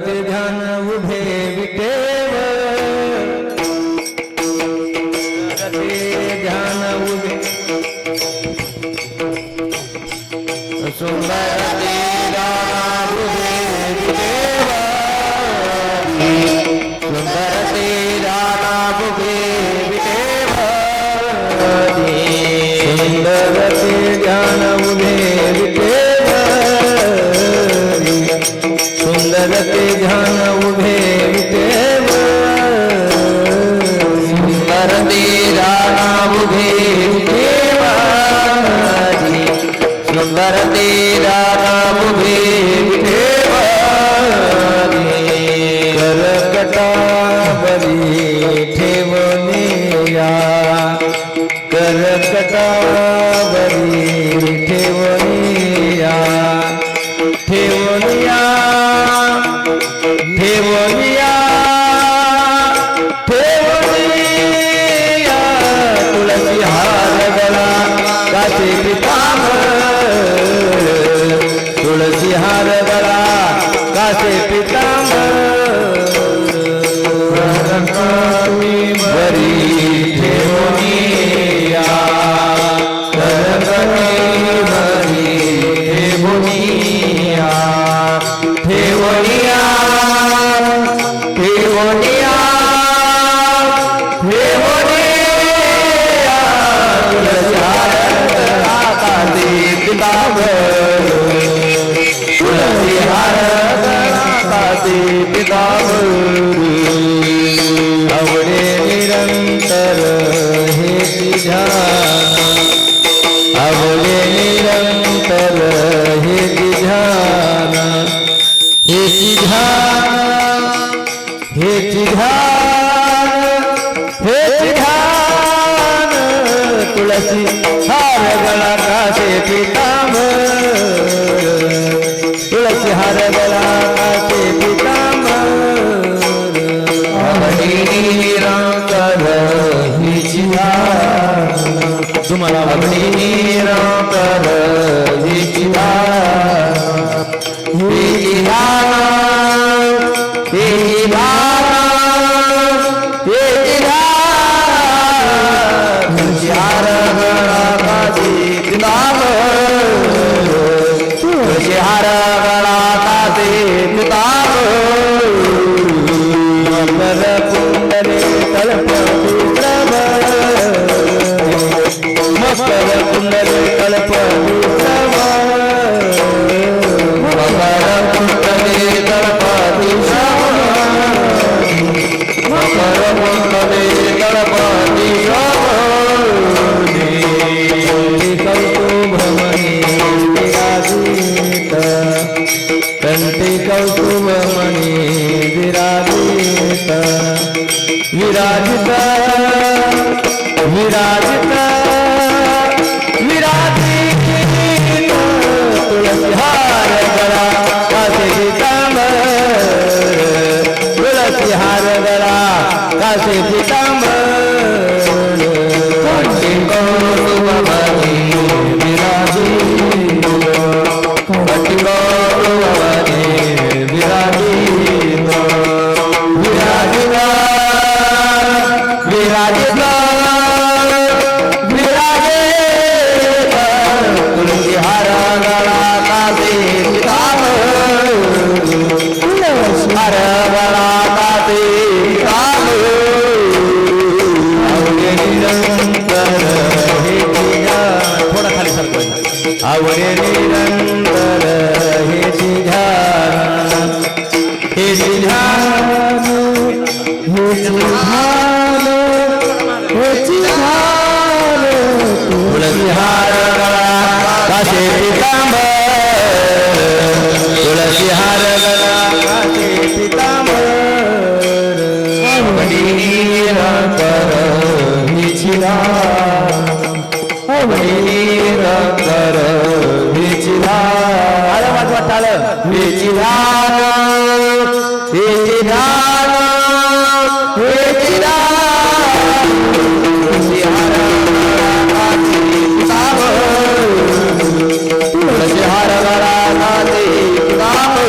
ते ध्यान उभे विटेव ते ध्यान उभे सुंदर ते ध्यान उभे विटेव सुंदर ते ध्यान उभे विटेव सुंदर ते ध्यान उभे विटेव सुंदर ते ध्यान उभे विटेव सुंदर ते ध्यान उभे विटेव सुंदर ते ध्यान उभे विटेव करकटावरी ठेवनिया करकटावरी ठेवनिया ठेवनिया ठेवनिया ठेवनिया तुळसी हार गळा काचे पितांबर तुळसी हार गळा काचे पितांबर बरी ठेवनिया बरी ठेवनिया ठेवनिया ठेवनिया ठेवनिया तुळसी हार गळा काचे पितांबर तुळसी हार गळा काचे पितांबर आवडे निरंतर हे ध्यान आवडे निरंतर हे ध्यान हे ध्यान हे ध्यान हे ध्यान तुळसी हार गळा काचे पितांबर तुळसी हार गळा काचे पितांबर निरंतर हिची ध्यान तुम्हाला निरंतर हिची ध्यान हिची ध्यान हिची ध्यान हिची ध्यान तुळशी हार गळा काचे पितांबर तुळशी हार गळा काचे पितांबर मकर कुंडले कल्पती श्रवण मकर कुंडले कल्पती श्रवण मकर कुंडले कल्पती श्रवण मकर कुंडले कल्पती श्रवण कौतुभमणि विराजित कंठी कौतुभमणि विराजित विराजित विराजित विराजित तुळसी हार गळा काचे पितांबर तुळसी हार गळा काचे पितांबर कंठी कौतुभमणि विराजित कंठी कौतुभमणि विराजित विराजित विराजित विराजित तुळसी हार गळा काचे पितांबर हार गळा काचे आवडे निरंतर हे ध्यान थोडा खाली सरकवा आवडे निरंतर हे ध्यान हे ध्यान हे ध्यान हे ध्यान तुळसी हार गळा काचे पितांबर तुळसी हार गळा काचे पितांबर आवडी निरंतर हिची ध्यान आवडी निरंतर हिची ध्यान आलं माझं वाटलं हिची ध्यान हिची ध्यान हिची ध्यान तुळसी हार गळा काचे पितांबर तुळसी हार गळा काचे पितांबर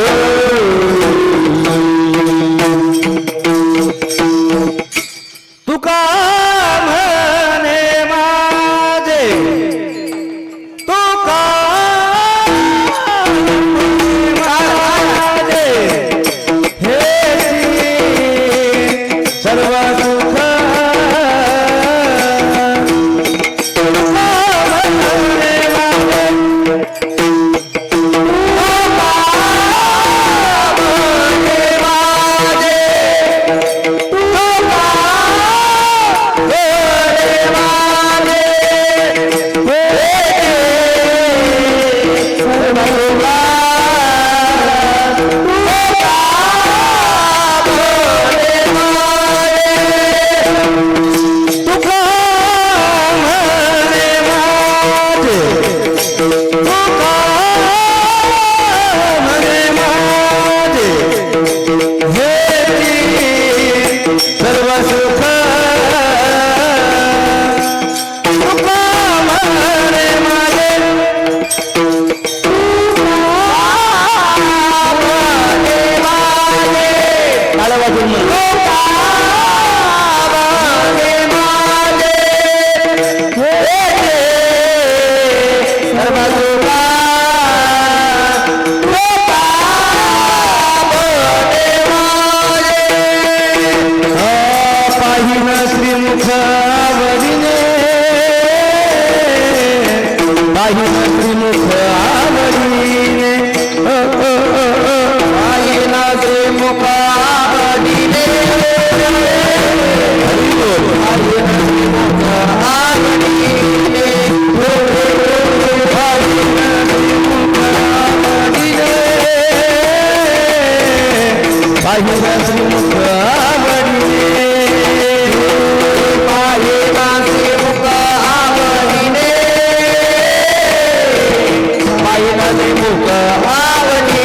मुख आवडिले आई नदी मुख आवडिले आई नदी मुख आवडिले आई नदी मुख आवडिले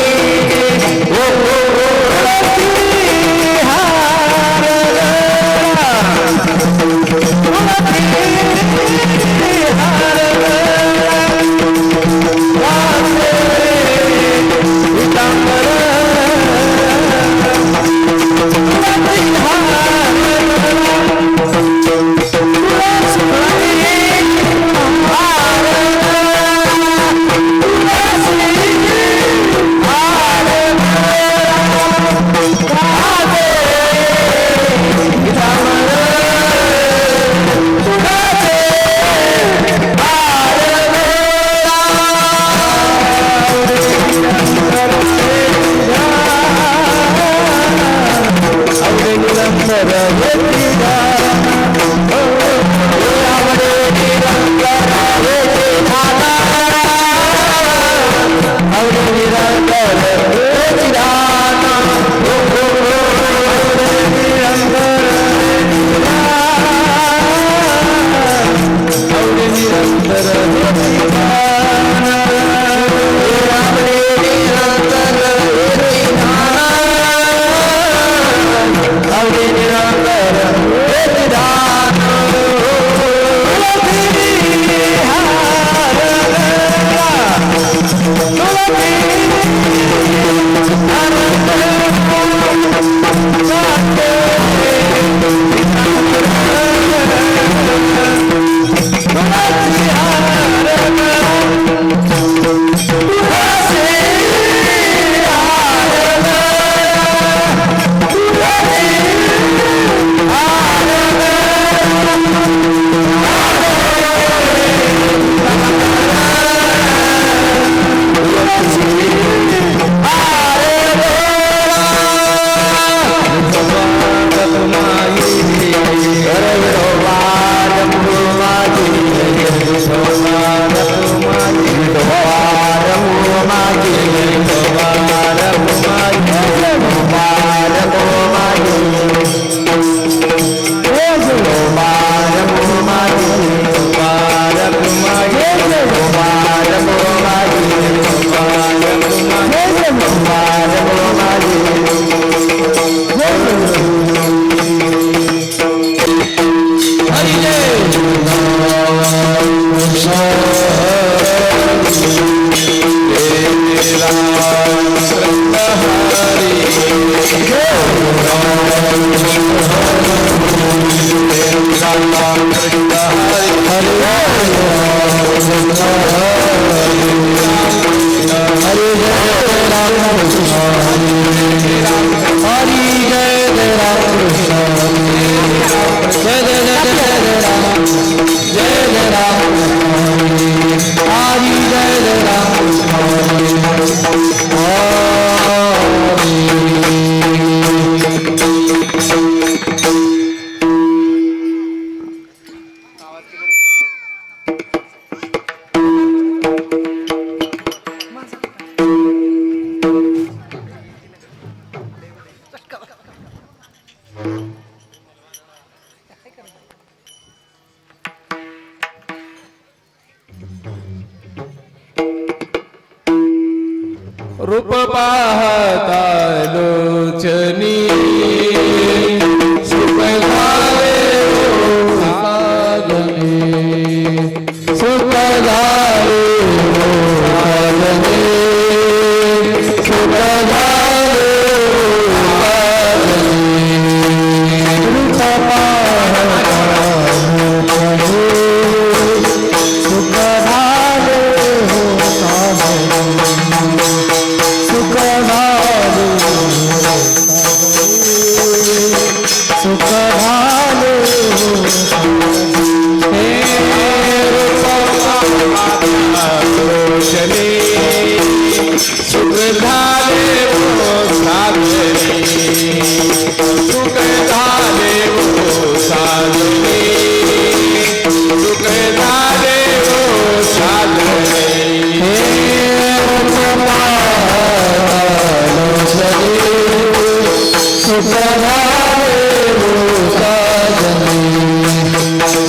सुख झाले हो साजनी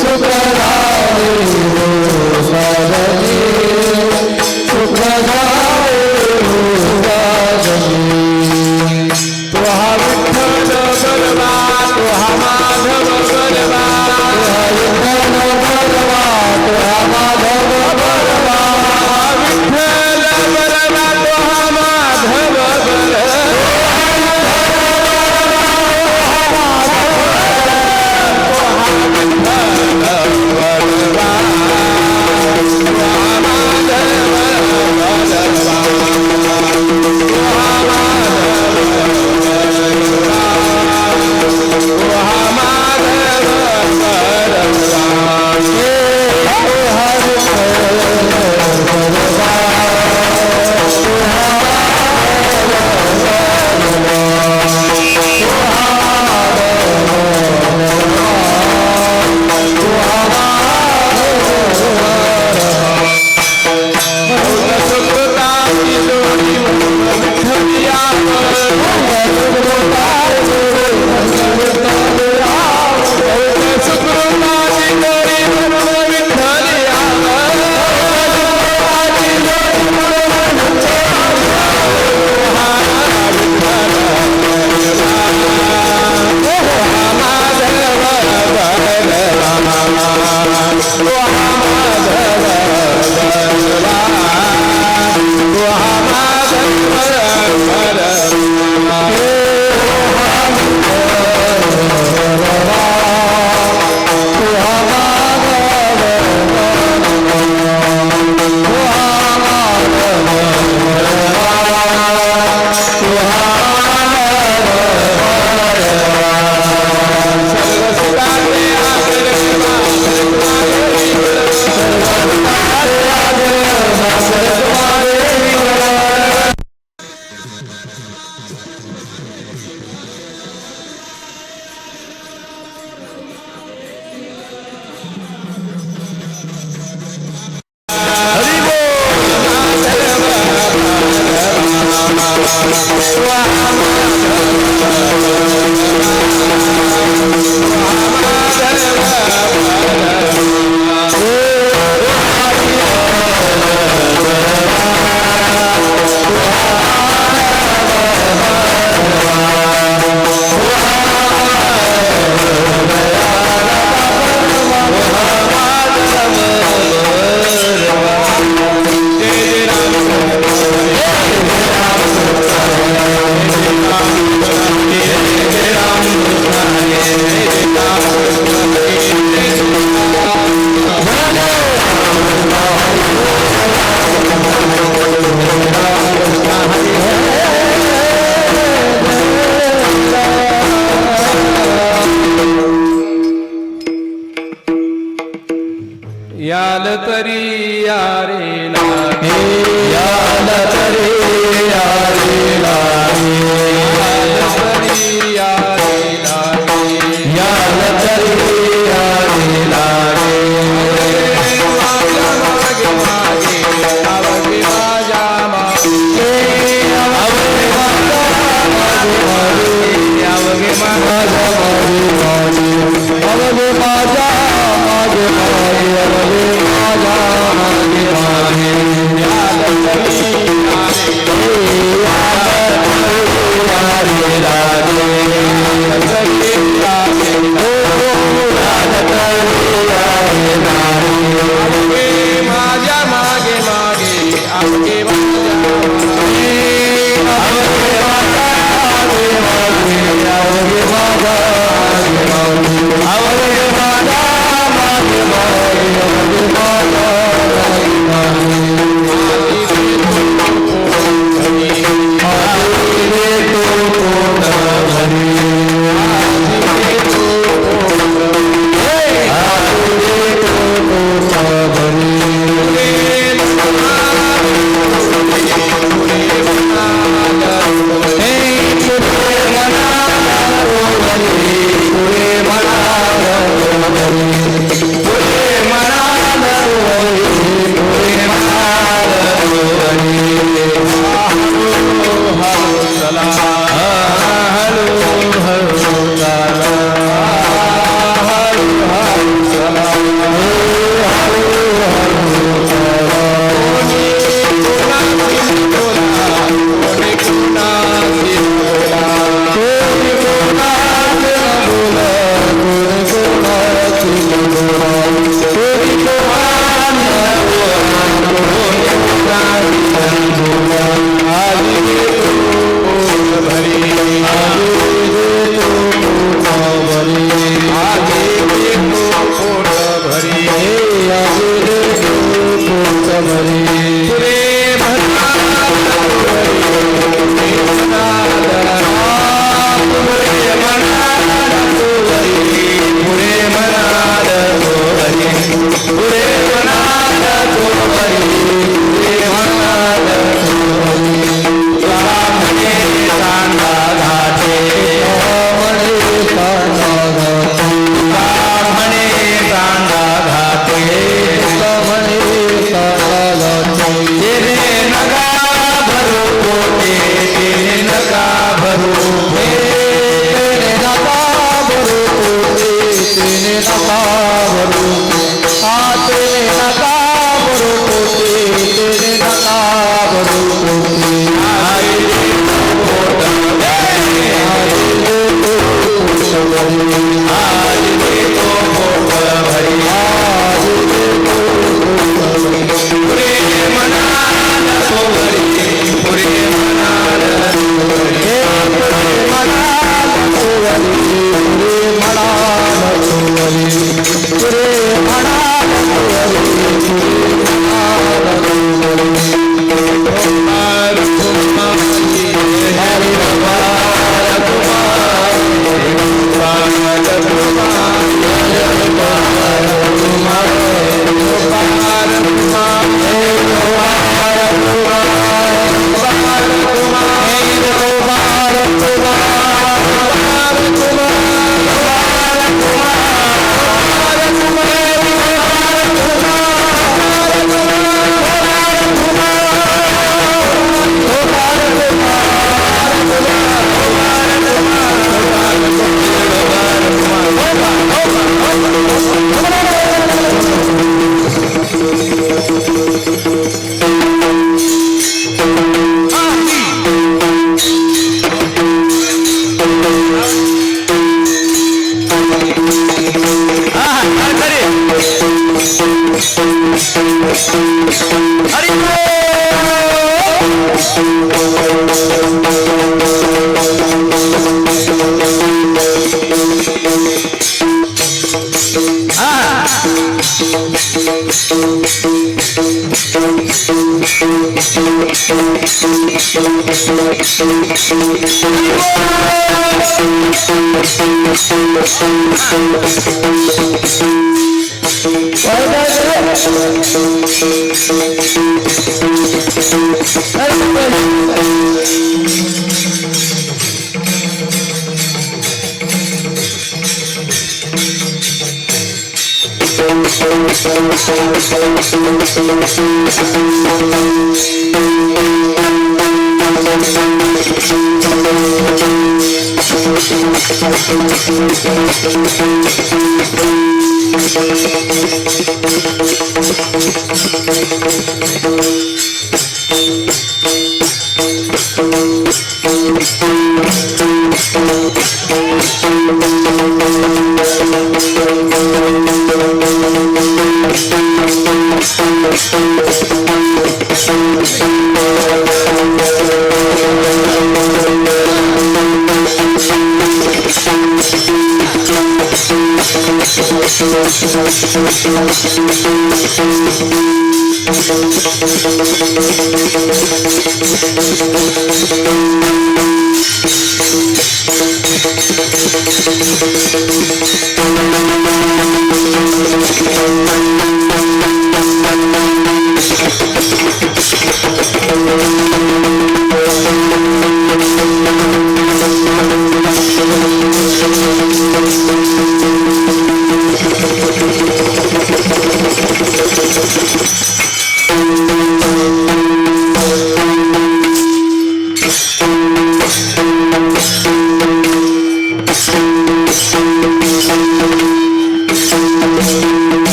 सुख झाले हो साजनी सुख झाले हो साजनी तो हा विठ्ठल बलवा तो हा माधव बलवा तो हा विठ्ठल बलवा तो हा माधव बलवा विठ्ठल बलवा तो हा माधव बलवा याल तरी यारे लागे याल तरी यारे लागे याल तरी यारे लागे याल तरी यारे लागे माझ्या मागे मागे अवघे माझ्या मागे अवघे माझ्या मागे अवघे माझ्या मागे अवघे माझ्या मागे मागे याद तरी यारे लागे याद तरी यारे लागे अवघे माझ्या मागे मागे अवघे माझ्या मागे अवघे माझ्या मागे मागे अवघे माझ्या मागे मागे अवघे माझ्या मागे मागे नका भरू तेरे नका भरू पोते तेरे नका भरू पोते आई रे पोट भरी आई रे पोट भरी पुरे मनाल सोवरी पुरे मनाल सोवरी पुरे मनाल सोवरी पुरे मनाल सोवरी पुरे मनाल सोवरी पुरे मनाल सोवरी कुमार कुमारी हरि कुमार कुमारी कुमार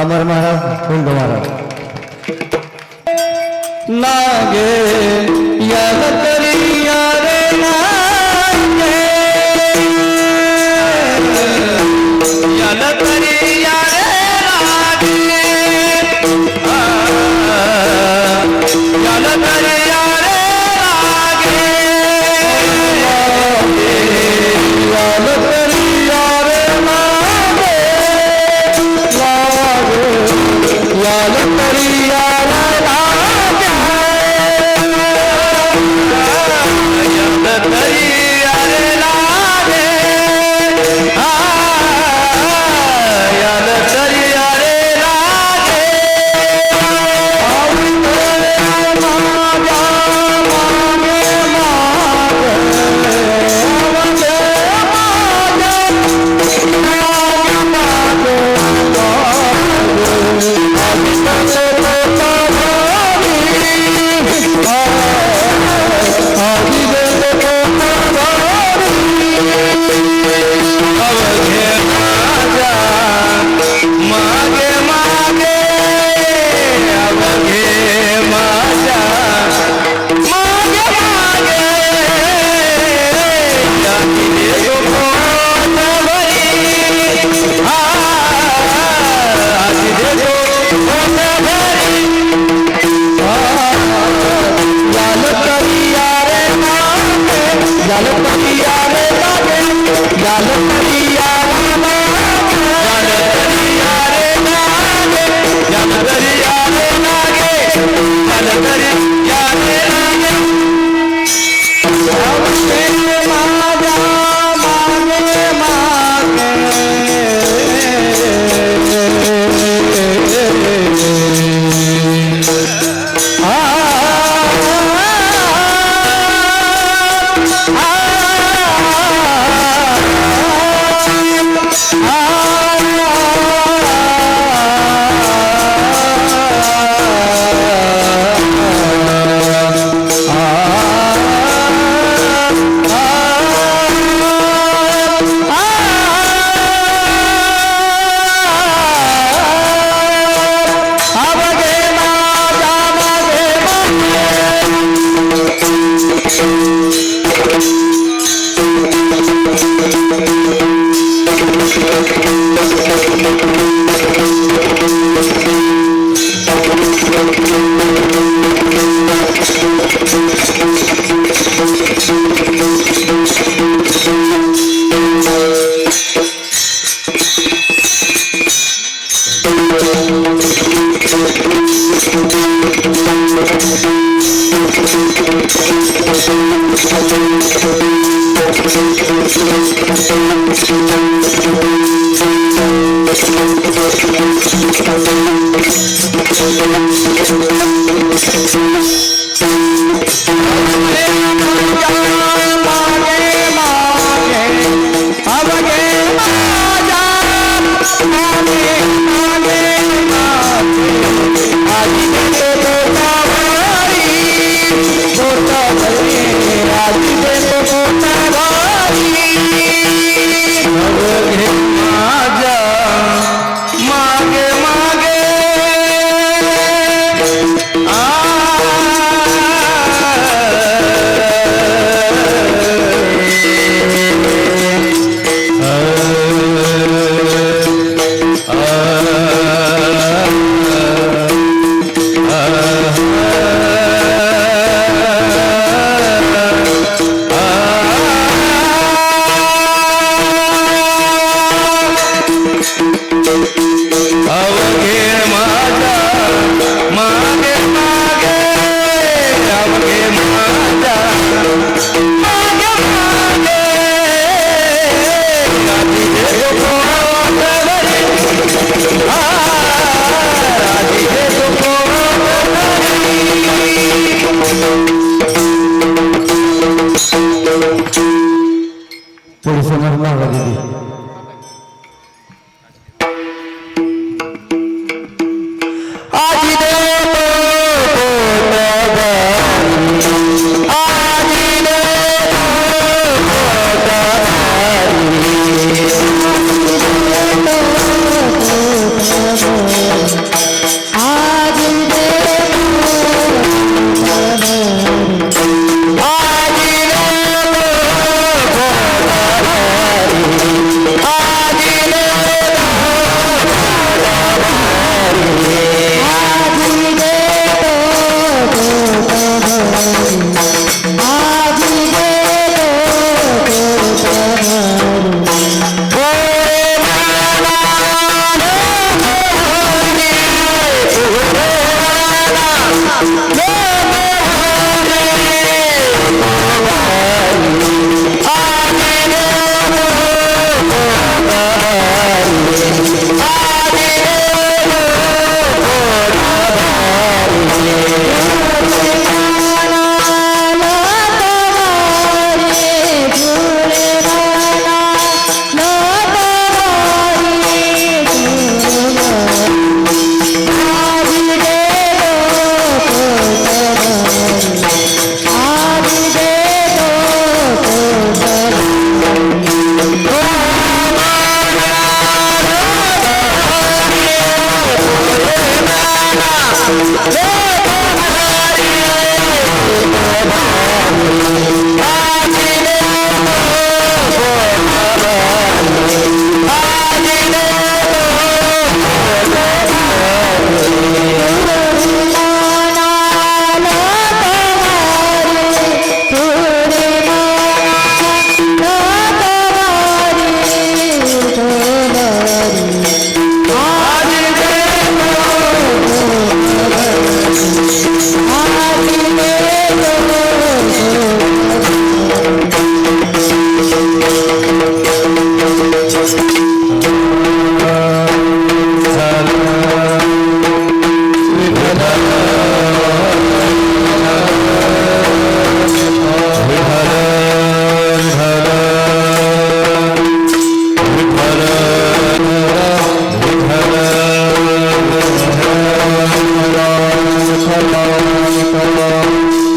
अमर महाराज कुंभ महाराज नागे याद करिया रे नागे याद करिया रे नागे याद करिया रे नागे याद करिया रे नागे याद करिया रे नागे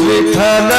विठ्ठल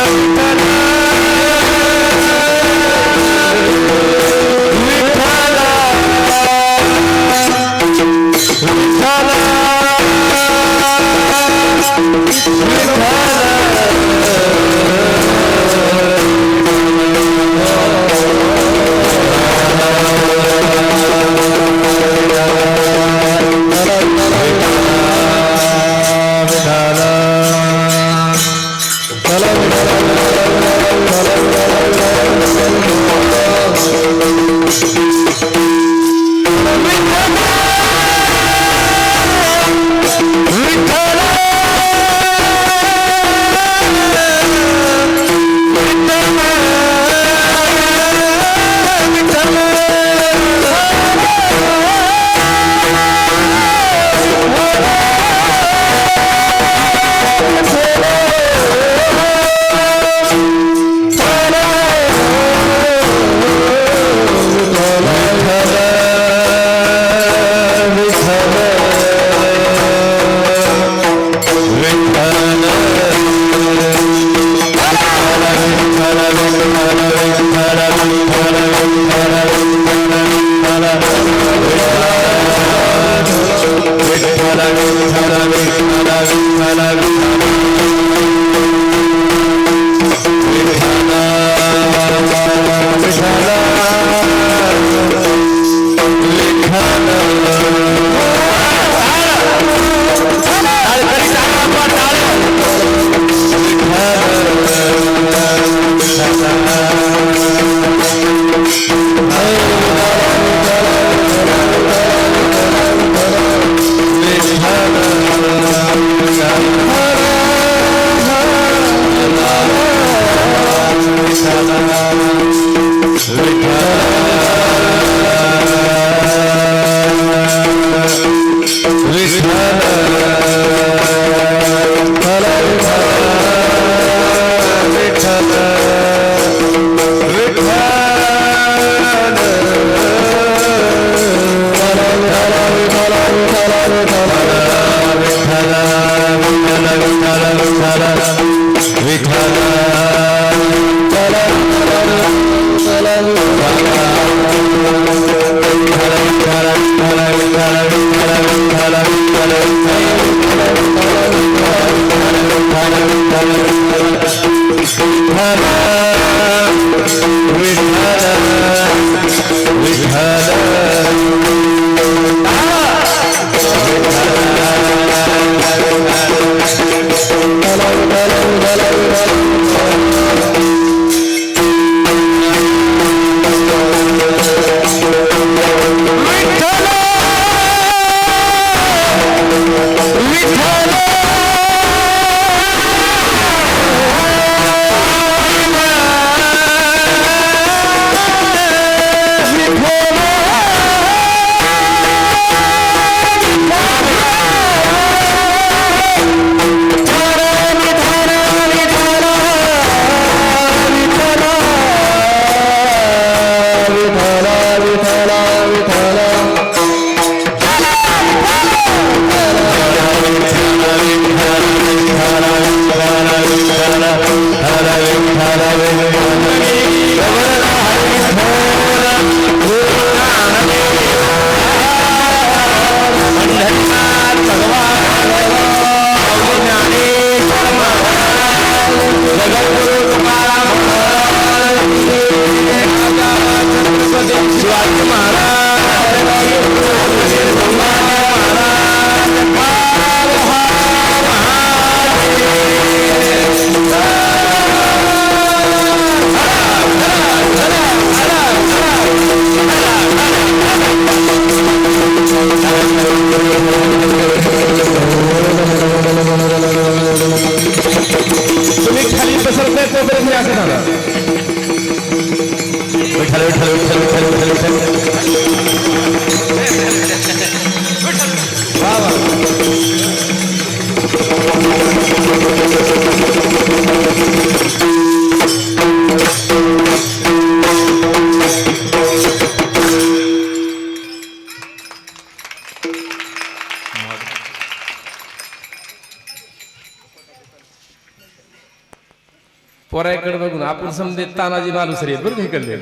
पोराकडे बघून आपण समजे तानाजी मालुसरे आहेत बरं का इकडले.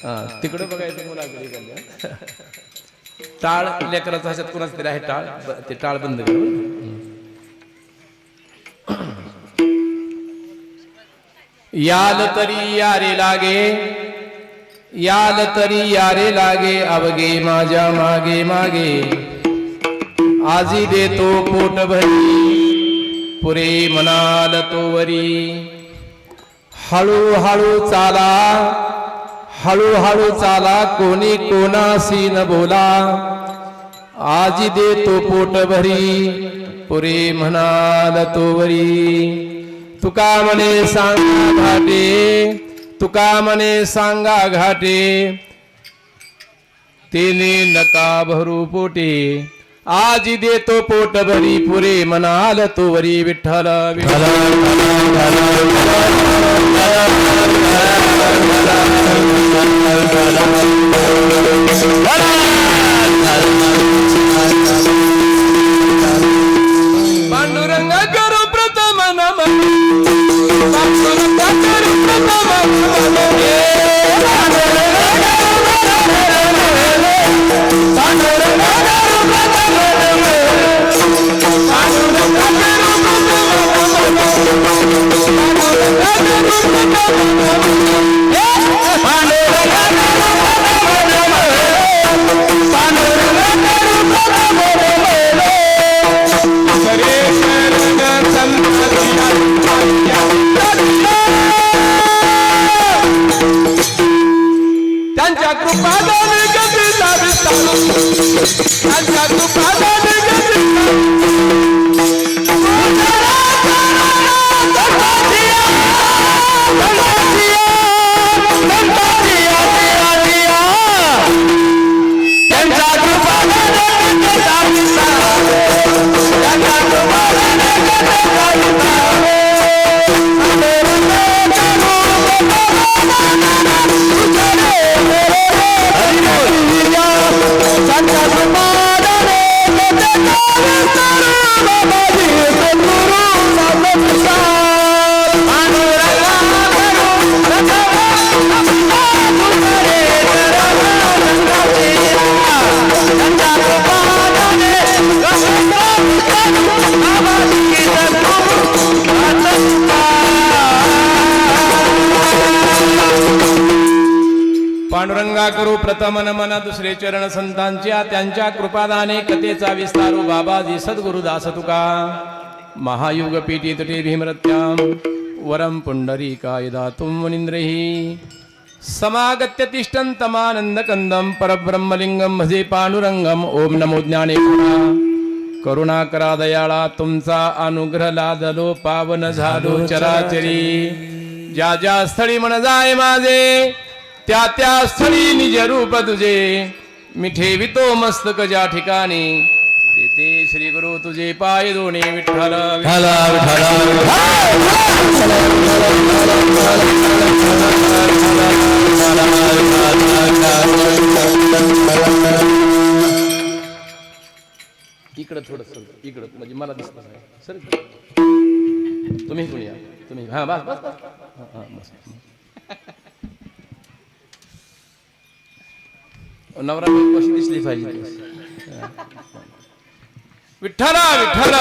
हा तिकडे बघायचं मुलाकडे इकडले. टाळ लेकराचा ह्याच्यात कुणाच तरी आहे टाळ, ते टाळ बंद कर. याल तरी यारे लागे, याल तरी यारे लागे, अवगे माझ्या मागे मागे, आजी देतो पोट भरी, पुरे म्हणाल तो वरी. हळूहळू चाला, हळूहळू चाला, कोणी कोणाशी न बोला, आजी देतो पोट भरी, पुरे म्हणाल तो वरी. तुका म्हणे सांगा घाटे, तुका म्हणे सांगा घाटे, तेने नका भरू पोटे, आजी देतो पोट भरी, पुरे म्हणाल तो वरी. विठ्ठल विठ्ठल पांडुरंग करू प्रथम नमन, पांडुरंग करू प्रथम नमन, त्यांच्या कृपादाने गतीला विस्तार, त्यांच्या कृपादाने कथा करू प्रथम नमन दुसरे चरण संतांच्या त्यांच्या कृपादाने कथेचा विस्तारू बाबाजी सद्गुरुदास तुका महायुग पीठी तटे भीमरत्याम वरम पुंडरीकाय दातुं मुनींद्रैः समागत्य तिष्ठन्तमानंद कंदम परब्रह्मलिंगम भजे पांडुरंगम ओम नमो ज्ञानेश्वरा करुणाकरा दयाळा तुमचा अनुग्रह लादलो पावन झालो चराचरी ज्या ज्या स्थळी मन जाय माझे त्या त्या स्थळी निज रूप तुझे मी ठेवितो मस्तक ज्या ठिकाणी ते श्री गुरु तुझे पाय दोन्ही विठ्ठल इकडं थोडस इकडं म्हणजे मला दिसत नाही सर तुम्ही कोणी या तुम्ही हा बस बस बस नवरा कशी दिसली पाहिजे विठ्ठला विठ्ठला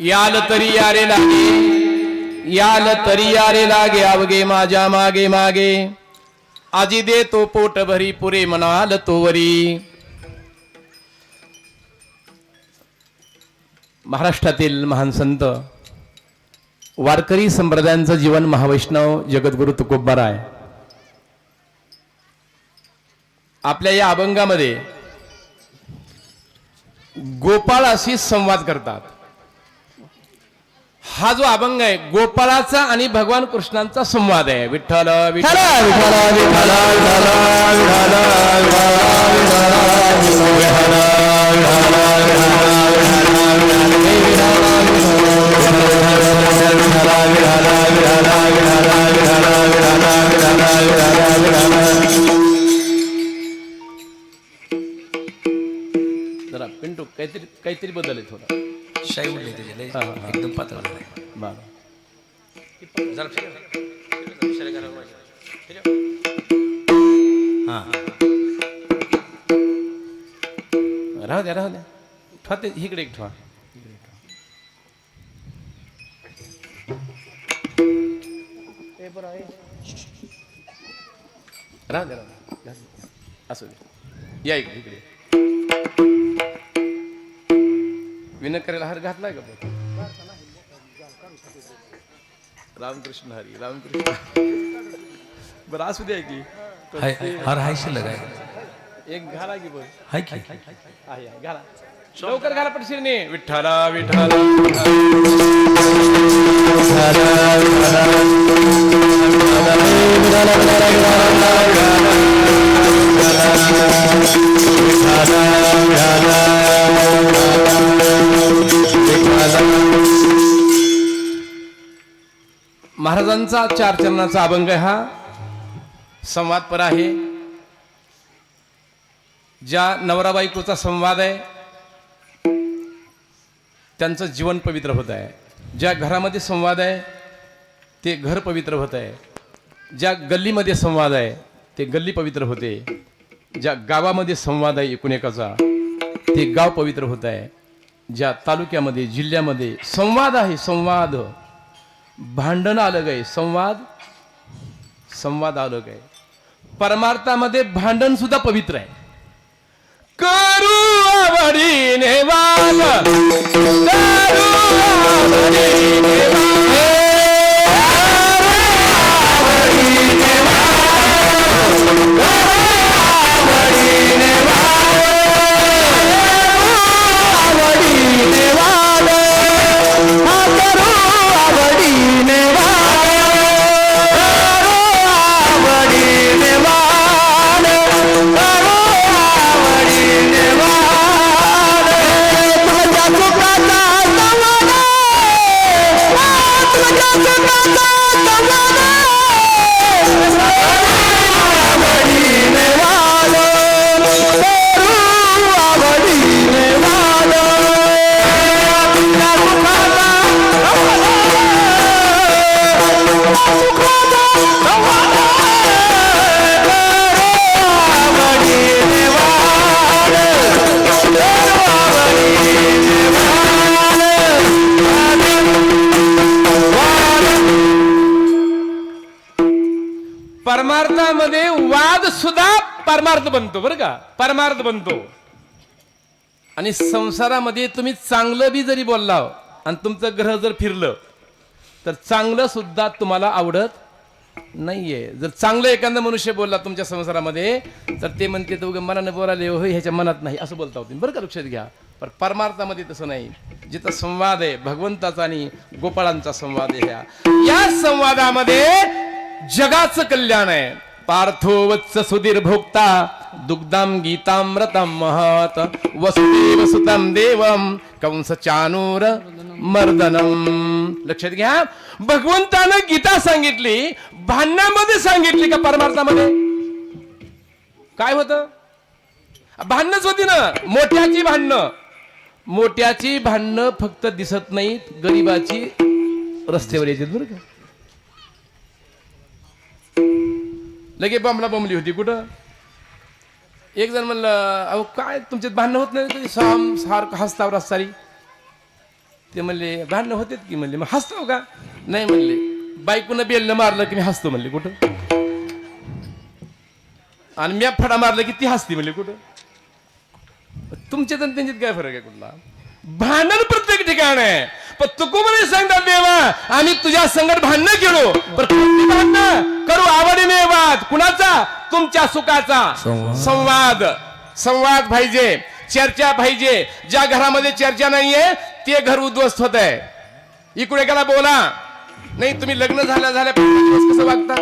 याल तरी यारे लागे याल तरी यारे लागे अवगे माझ्या मागे मागे आजी दे तो पोट भरी पुरे म्हणाल तोवरी महाराष्ट्रातील महान संत वारकरी संप्रदायांचं जीवन महावैष्णव जगद्गुरु तुकोबाराय आपल्या या अभंगामध्ये गोपाळाशी संवाद करतात. हा जो अभंग आहे गोपाळाचा आणि भगवान कृष्णांचा संवाद आहे. विठ्ठल विठ्ठल जरा पिंटू काहीतरी बदल आहे थोडा शाई उडली त्याची एकदम पातळ झालं. राहू द्या ठेवा ते इकडे एक ठेवा. राहू द्या असू दे या इकडे विनय करायला हार घातलाय का रामकृष्ण हरी रामकृष्ण बरं असू द्या की हर हाय शिल्लक आहे एक घाला की बरं हाय की आहे घाला लवकर घाला पटशीरने विठ्ठला विठ्ठला महाराजांचा 4 चरणाचा अभंग हा संवादपर आहे. ज्या नवरा बायकोचा संवाद आहे त्यांचं जीवन पवित्र होत आहे. ज्या घरामध्ये संवाद आहे ते घर पवित्र होत आहे. ज्या गल्लीमध्ये संवाद आहे ते गल्ली पवित्र होते. ज्या गावामध्ये संवाद आहे एकूणेकाचा ते गाव पवित्र होत आहे. ज्या तालुक्यामध्ये जिल्ह्यामध्ये संवाद आहे संवाद भांडण अलग आहे संवाद अलग आहे. परमार्थामध्ये भांडण सुद्धा पवित्र आहे. करू आवडीने वाद करू आवडीने परमार्थामध्ये वाद सुद्धा परमार्थ बनतो बरं का, परमार्थ बनतो. आणि संसारामध्ये तुम्ही चांगलं बी जरी बोलला आणि तुमचं ग्रह जर फिरलं तर चांगलं सुद्धा तुम्हाला आवडत नाहीये. जर चांगलं एखादा मनुष्य बोलला तुमच्या संसारामध्ये तर ते म्हणते तो मनाने बोलायला हो ह्याच्या मनात नाही असं बोलता होते बरं का, लक्षात घ्या. पण परमार्थामध्ये तसं नाही. जिथं संवाद आहे भगवंताचा आणि गोपाळांचा संवाद आहे, या संवादामध्ये जगाचं कल्याण आहे. पार्थो वत्स सुधीर भोक्ता दुग्धम गीतामृतम महत वसुदेव सुतम देवम कंस चानूर मर्दनम. लक्षात घ्या, भगवंतानं गीता सांगितली, भांडणामध्ये सांगितली का परमार्थामध्ये? काय होतं? भांडणच होती ना, मोठ्याची भांडणं. मोठ्याची भांडणं फक्त दिसत नाहीत, गरीबाची रस्त्यावर येतात बरं का. लगे बॉम्बला बोंबली होती कुठं. एक जण म्हणलं अहो काय तुमच्यात भांडणं होत नाही सारखं हसतावर सारी. ते म्हणले भांडणं होतेत की. म्हणले मग हसतो का? नाही म्हणले बायकोनं बेलनं मारलं की मी हसतो म्हणले कुठं. आणि मी फडा मारलं की ती हसती म्हणले कुठं. तुमच्यात आणि त्यांच्यात काय फरक आहे कुठला? भांडण प्रत्येक ठिकाण आहे. पण तुकोबरे सांगतात देवा आम्ही तुझ्या संगत भांडणं केलो, पण कोणती भांडणं करू आवडीने वाद. कुणाचा? तुमच्या सुखाचा. संवाद. संवाद पाहिजे, चर्चा पाहिजे. ज्या घरामध्ये चर्चा नाहीये ते घर उद्ध्वस्त होत आहे. इकडे गेला बोला नाही, तुम्ही लग्न झाल्या 15 दिवस कसं वागता?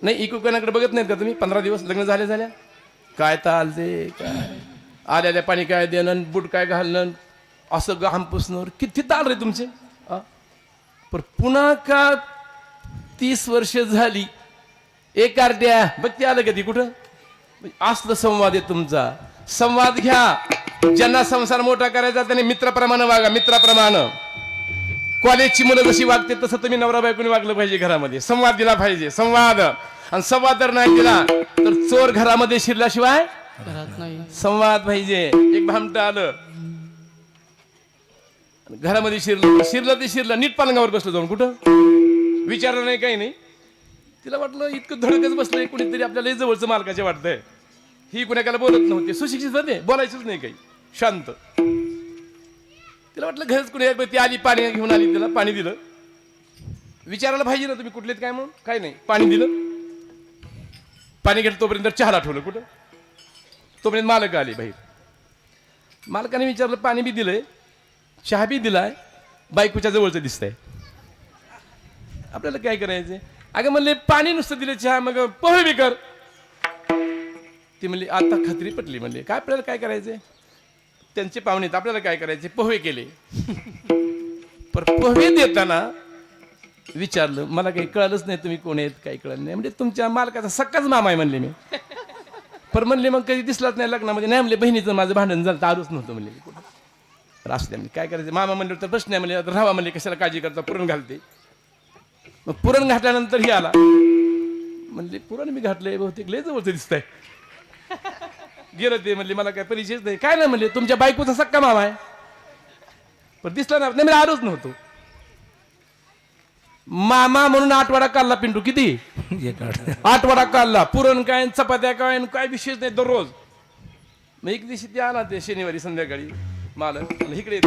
नाही इकडे बघत नाहीत का तुम्ही? 15 दिवस लग्न झाल्या काय चालते, काय आल्याला पाणी काय देणं, बूट काय घालणं, असं घाम पुसणं, किती ताल रे तुमचे. पण पुन्हा का 30 वर्ष झाली एक अर्ध्या बघ ते आलं कधी कुठं. असलं संवाद आहे तुमचा. संवाद घ्या. ज्यांना संसार मोठा करायचा त्यांनी मित्राप्रमाणे वागा, मित्राप्रमाणे. कॉलेजची मुलं जशी वागते तसं तुम्ही नवरा बायकोनी वागलं पाहिजे घरामध्ये. संवाद दिला पाहिजे, संवाद. आणि संवाद जर नाही दिला तर चोर घरामध्ये शिरल्याशिवाय संवाद पाहिजे. एक भामटं आलं घरामध्ये, शिरलं ते शिरलं, नीट पालंगावर बसलं जाऊन कुठं, विचारलं नाही काही नाही. तिला वाटलं इतकं धडकच बसलंय कुणीतरी आपल्याला जवळचं मालकाचे वाटतंय. ही कुणाला बोलत नव्हते, सुशिक्षित होते, बोलायचंच नाही काही, शांत. तिला वाटलं घरच कुणी, ती आली पाणी घेऊन आली, तिला पाणी दिलं. विचारायला पाहिजे ना तुम्ही कुठलेत काय म्हणून, काय नाही, पाणी दिलं. पाणी घेतलं तोपर्यंत चहाला ठेवलं कुठं. तोपर्यंत मालक आले बाहेर. मालकाने विचारलं पाणी बी दिलंय, चहा बी दिलाय, बायकोच्या जवळचं दिसतंय, आपल्याला काय करायचंय? अगं म्हणले पाणी नुसतं दिलं, चहा मग पोहे बी कर. ती म्हणली आता खात्री पटली. म्हणले काय आपल्याला काय करायचंय? त्यांचे पाहुणे आपल्याला काय करायचे? पोहे केले. पण पोहे देताना विचारलं, मला काही कळलंच नाही तुम्ही कोण आहेत, काही कळलं नाही. म्हणजे तुमच्या मालकाचा सक्काच मामा आहे म्हणले मी. पण म्हणले मग कधी दिसलाच नाही लग्नामध्ये. नाही म्हणले बहिणीचं माझं भांडण झालं तर आलोच नव्हतं म्हणले मी कुठं. असू द्या काय करायचं, मामा म्हणले तर प्रश्न आहे म्हणले, राहावा म्हणले, कशाला काळजी करता, पुरण घालते. मग पुरण घातल्यानंतर ही आला. म्हणले पुरण मी घातलंय, बहुतेक लय जवळचं दिसतंय. गेलं ते म्हणले मला काय परिचयच नाही. काय नाही म्हणले तुमच्या बायकोचा सक्का मामा आहे. पण दिसला नाही, मी आलोच नव्हतो. मामा म्हणून 8 वडा काढला पिंटू. किती? 8 वडा काढला. पुरण काय, चपात्या काय, काय विशेष नाही दररोज. मग एक दिवशी ते आला, ते शनिवारी संध्याकाळी मालक इकडे.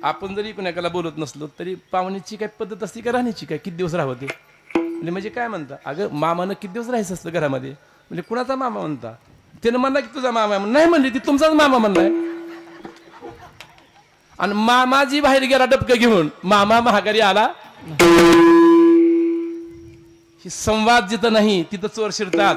आपण जरी कोणाला बोलत नसलो तरी पाहुण्याची काय पद्धत असते का राहण्याची, काय किती दिवस राहावं ते. म्हणजे काय म्हणता? अगं मामानं किती दिवस राहायचं असतं घरामध्ये. म्हणजे कुणाचा मामा म्हणता? त्यानं म्हणला की तुझा मामा आहे. नाही म्हणली ती तुमचाच मामा म्हणलाय. आणि मामाजी बाहेर गेला डबकं घेऊन, मामा महागारी आला. ही संवाद जिथं नाही तिथं चोर शिरतात.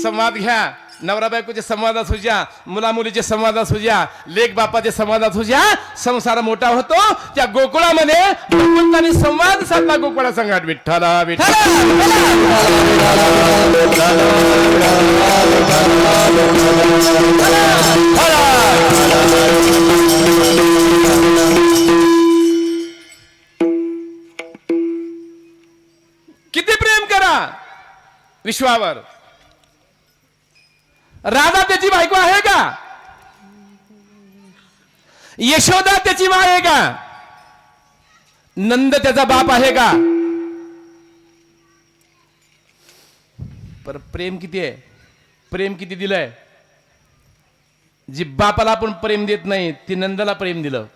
संवाद घ्या. नवरा बायकोचे संवाद असू द्या, मुला मुलीचे संवाद असू द्या, लेक बापाचे संवाद असू द्या, संसार मोठा होतो. त्या गोकुळामध्ये भगवंतांनी संवाद साधला गोकुळा संघात. विठ्ठला विठ्ठला किती प्रेम करा विश्वावर. राधा त्याची बायको आहे का? यशोदा त्याची माय आहे का? नंद त्याचा बाप आहे का? पर प्रेम किती आहे? प्रेम किती दिलंय? जी बापाला आपण प्रेम देत नाही ती नंदाला प्रेम दिलं.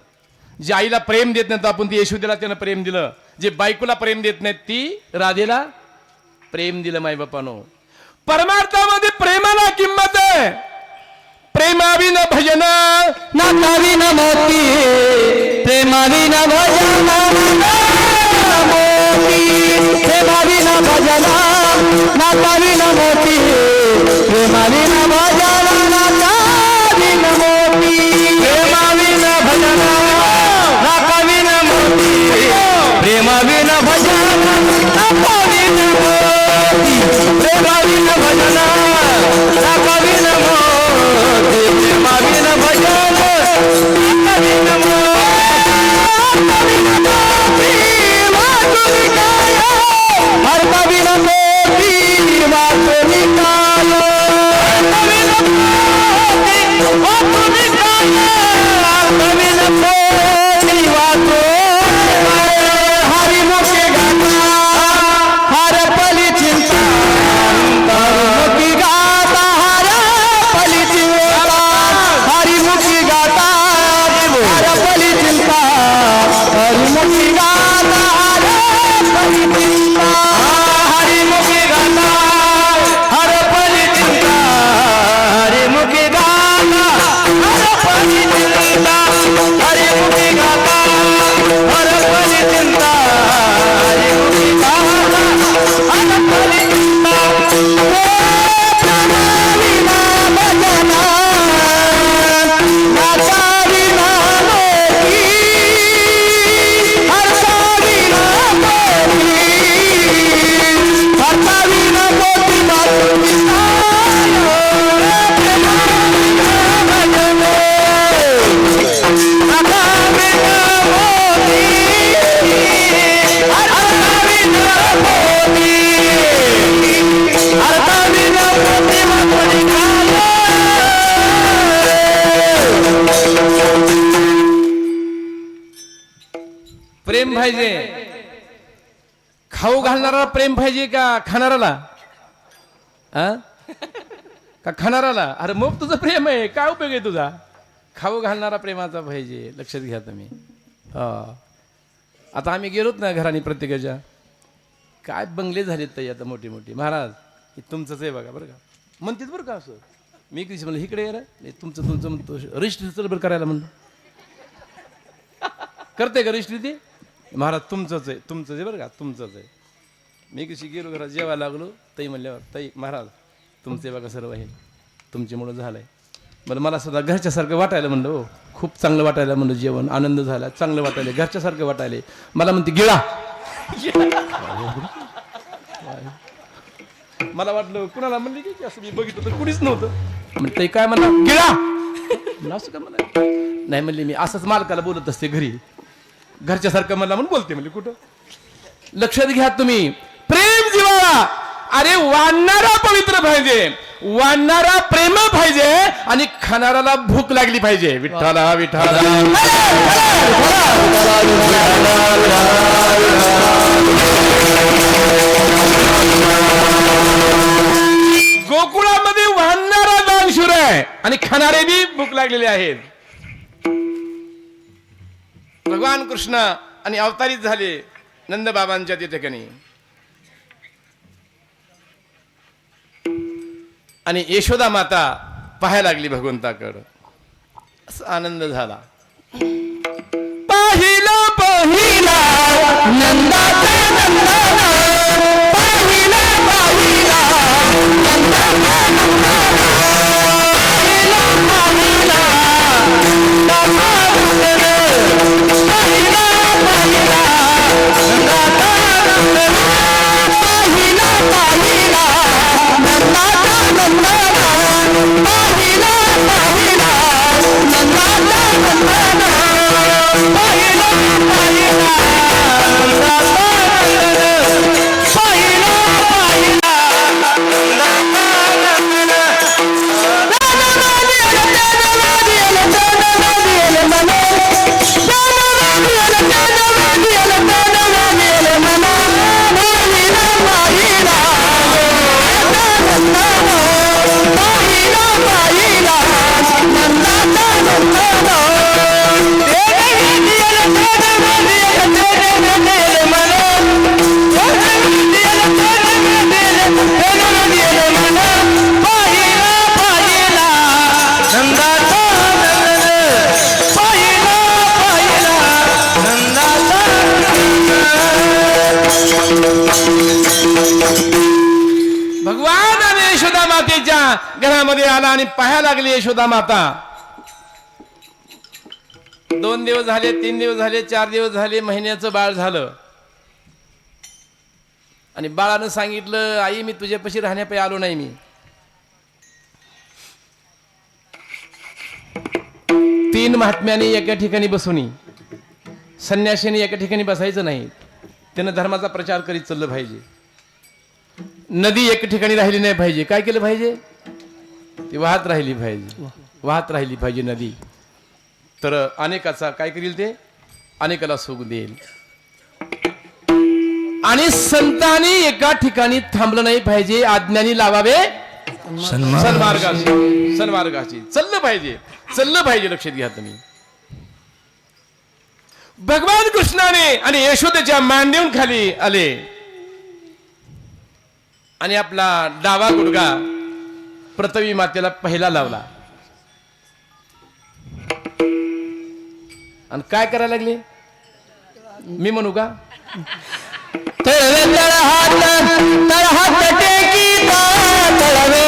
जी आईला प्रेम देत नाही तर आपण ती यशोदेला त्यानं प्रेम दिलं. जे बायकोला प्रेम देत नाहीत ती राधेला प्रेम दिलं. माई बापानो, परमार्थामध्ये प्रेमाला किंमत आहे. प्रेमाविन भजन नाताविन मोती, प्रेमाविन भजन मोती, प्रेमाविन भजन नाताविन मोती, प्रेमाविन भजन नाताविन मोती, प्रेमाविन भजन नाताविन मोती, प्रेमाविन भजन नाताविन मोती, प्रेमाविन भजन नाताविन मोती, प्रेमाविन भजन नाताविन मोती, हरताविन मोती वाचुनी काल, हरताविन मोती वाचुनी काल, हरताविन मोती वाचुनी हरिमुखी गाता हरपली चिंता, हरिमुखी गाता हरपली चिंता, हरिमुखी गाता हरपली चिंता, हरिमुखी गाता हरपली चिंता, हरिमुखी गाता हरपली चिंता, हरिमुखी गाता हरपली चिंता, हरिमुखी गाता हरपली चिंता, हरिमुखी गाता हरपली चिंता. प्रेमाविना भजन नाताविना मोती, हरताविना मोती, हरताविना मोती वाचुनी काल, प्रेमाविना भजन नाताविना मोती, हरताविना मोती, हरताविना मोती वाचुनी काल. प्रेम पाहिजे. खाऊ घालणारा प्रेम पाहिजे का खाणाराला? का खाणाराला? अरे मग तुझं प्रेम आहे, काय उपयोग आहे तुझा? खाऊ घालणारा प्रेमाचा पाहिजे. लक्षात घ्या तुम्ही. आता आम्ही गेलोत ना घराने प्रत्येकाच्या, काय बंगले झालेत ताई आता मोठी मोठी. महाराज हे तुमचंच आहे बघा बरं का, म्हणतेच बरं का असं. मी कधी म्हणलं इकडे ये रे, तुमचं तुमचं म्हणतो रजिस्ट्री बरं करायला म्हणलं. करते का रजिस्ट्री ती? महाराज तुमचंच आहे, तुमचंच आहे बरं का, तुमचंच आहे. मी कशी गेलो घरात जेवायला लागलो, ताई म्हणल्यावर ताई महाराज तुमचे बघा सर्व आहे, तुमच्यामुळं झालंय. बरं मला सुद्धा घरच्यासारखं वाटायला म्हणलं. हो खूप चांगलं वाटायला म्हणलं, जेवण आनंद झाला, चांगलं वाटायला, घरच्यासारखं वाटायले. मला म्हणते गिळा. मला वाटलं कुणाला म्हणली की असं, मी बघितलं तर कुणीच नव्हतं. म्हणते काय म्हणला गिळा. असं का म्हणा नाही म्हणले, मी असंच मालकाला बोलत असते घरी, घरच्यासारखं मला म्हणून बोलते म्हणले. कुठं? लक्षात घ्या तुम्ही, प्रेम जिव्हाळा. अरे वाढणारा पवित्र पाहिजे, वाढणारा प्रेम पाहिजे, आणि खाणाऱ्याला भूक लागली पाहिजे. विठ्ठला विठ्ठला. गोकुळामध्ये वाढणारा दानशूर आहे आणि खाणारे बी भूक लागलेले आहेत. भगवान कृष्ण आणि अवतारित झाले नंद बाबांच्या त्या ठिकाणी, आणि यशोदा माता पाहायला लागली भगवंताकडं. असा आनंद झाला. पाहिला पाहिला नंदाचा नंदाना, पाहिला पाहिला नंदाचा नंदाना, पाहिला पाहिला नंदाचा नंदाना, पाहिला पाहिला नंदाचा नंदाना, पाहिला पाहिला नंदाचा नंदाना, पाहिला पाहिला नंदाचा नंदाना. अंगणामध्ये आला आणि पाहायला लागली यशोदा माता. 2 दिवस झाले, 3 दिवस झाले, 4 दिवस झाले, महिन्याचं बाळ झालं. आणि बाळानं सांगितलं, आई मी तुझ्यापाशी राहण्यापायी आलो नाही. मी 3 महात्म्याने एका ठिकाणी बसून, संन्यासीने एका ठिकाणी बसायचं नाही. त्यानं धर्माचा प्रचार करीत चाललं पाहिजे. नदी एका ठिकाणी राहिली नाही पाहिजे. काय केलं पाहिजे? ती वाहत राहिली पाहिजे. वाहत राहिली पाहिजे नदी. तर अनेकाचा काय करील? ते अनेकाला सुख देईल. आणि संतांनी एका ठिकाणी थांबलं नाही पाहिजे. आज्ञानी लावावे सन्मार्गाची चाललं पाहिजे. लक्षात घ्या तुम्ही. भगवान कृष्णाने आणि यशोदेच्या मांडीवर खाली आले आणि आपला डावा गुडघा पृथ्वी मातेला पहिला लावला. आणि काय करायला लागले? मी म्हणू का? तळवे तळहात टेकीता, तळवे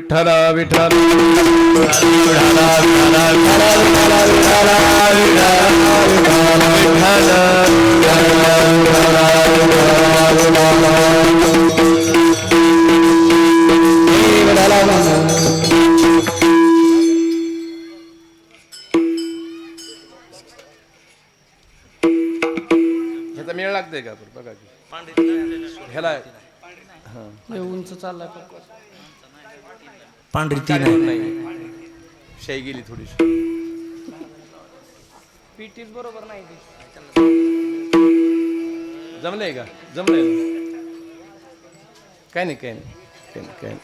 विठ्ठल विठ्ठल ह्याचा मेळ लागतोय का? बघा की ह्याला उंच चाललाय. पांढरी ती नाही, शाई गेली थोडीशी. पीटीच बरोबर नाही. जमलंय का? जमलंय. काय नाही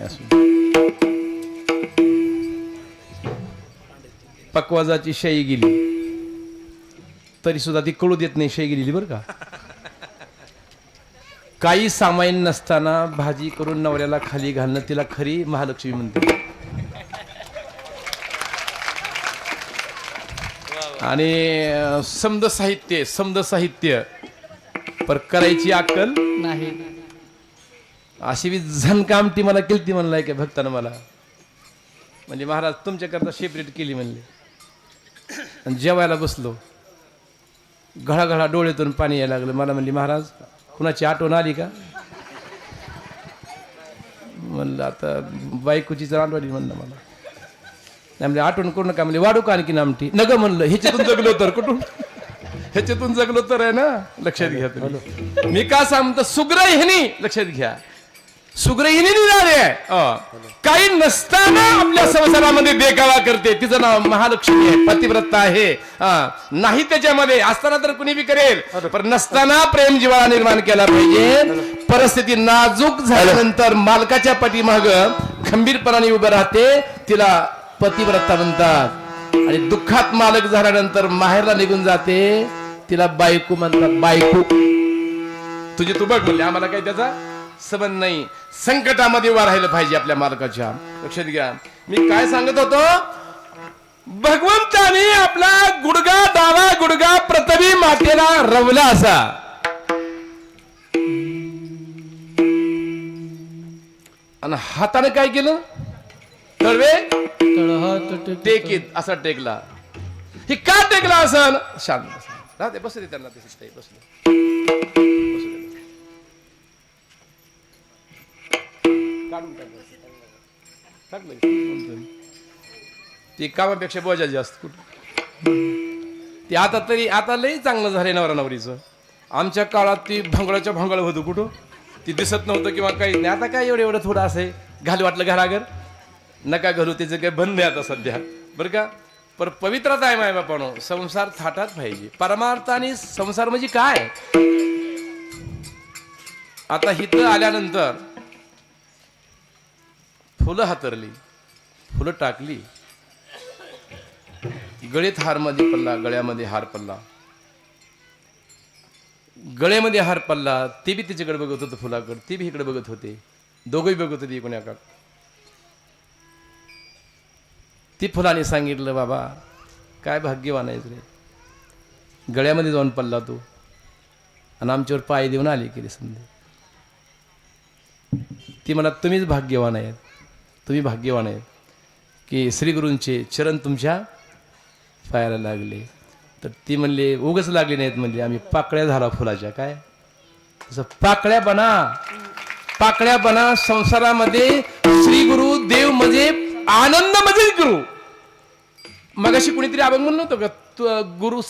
असं. पक्वाजाची शाई गेली तरी सुद्धा ती कळू देत नाही शाई गेलेली, बरं का? काही सामाईन नसताना भाजी करून नवऱ्याला खाली घालणं तिला खरी महालक्ष्मी म्हणते. आणि समद साहित्य पर करायची अक्कल नाही. अशी बी झणकामटी मला केलती म्हणलाय का भक्तानं मला. म्हणजे महाराज तुमच्याकरता सेपरेट केली म्हणले. आणि जेवायला बसलो, घळाघळा डोळ्यातून पाणी यायला लागलं. मला म्हणली, महाराज कुणाची आठवण आली का? म्हणलं आता बायकोचीच आठवणी म्हणलं मला. नाही म्हणजे आठवण करू नका म्हणजे वाढू का आणखी आमटी नग म्हणलं. ह्याच्यातून जगलो तर कुठून? ह्याच्यातून जगलो तर आहे ना. लक्षात घ्या तुम्ही. मी का सांगतो? सुग्रहिणी लक्षात घ्या. सुग्रहिणी निराळे आहे. काही नसताना आपल्या संसारामध्ये देखावा करते. तिचं नाव महालक्ष्मी आहे, पतिव्रता आहे. नाही त्याच्यामध्ये असताना तर कुणी बी करेल, पण नसताना प्रेम जिव्हाळा निर्माण केला पाहिजे. परिस्थिती नाजूक झाल्यानंतर मालकाच्या पाठीमाग खंबीरपणाने उभं राहते, तिला पतिव्रता म्हणतात. आणि दुःखात मालक झाल्यानंतर माहेरला निघून जाते, तिला बायको म्हणतात. बायको तुझी तू बघ म्हणले, आम्हाला काय त्याचा संबंध नाही. संकटामध्ये उभा राहिलं पाहिजे आपल्या मालकाच्या. लक्षात घ्या, मी काय सांगत होतो, भगवंताने आपला गुडगा, डावा गुडगा पृथ्वी मातेला रवला असा, आणि हाताने काय केलं, तळवे तळहात टेकीत असा टेकला. हे का टेकला असन, शांत बसा. राहते बसू दे त्यांना, ते शिकताय, बसू दे. काढून टाकलं ते कामापेक्षा बोजा जास्त कुठं. ते आता तरी आता लई चांगलं झालंय नवरा नवरीचं. आमच्या काळात ती भंगळाच्या भंगळ होतं कुठं, ती दिसत नव्हतं किंवा काही नाही. आता काय एवढं एवढं थोडं असं घाल वाटलं घरागर नका घालू, त्याचं काही बंद आहे आता सध्या, बरं का. पर पवित्रता आहे माय बापानो, संसार थाटात पाहिजे. परमार्थ आणि संसार म्हणजे काय. आता हिथं आल्यानंतर फुलं हातरली, फुलं टाकली, गळीत हार मध्ये पडला, गळ्यामध्ये हार पडला, गळ्यामध्ये हार पडला. ते बी तिच्याकडे बघत होतं फुलाकडे, ते बी इकडे बघत होते, दोघंही बघत होते कोणाकडे. ती फुलाने सांगितलं, बाबा काय भाग्यवान आहेस रे, गळ्यामध्ये जाऊन पडला तू आणि आमच्यावर पाय देऊन आली केली समजे. ती म्हणा, तुम्हीच भाग्यवान आहेत, तुम्ही भाग्यवान आहेत की श्रीगुरूंचे चरण तुमच्या पायाला लागले. तर ती म्हणले, उगच लागले नाहीत म्हणजे, आम्ही पाकळ्या झाला फुलाच्या. काय तसं पाकळ्या बना, पाकळ्या बना संसारामध्ये. श्रीगुरु देव म्हणजे आनंद म्हणजे गुरु. मगाशी कुणीतरी अभंग म्हणलं नव्हतं का, गुरु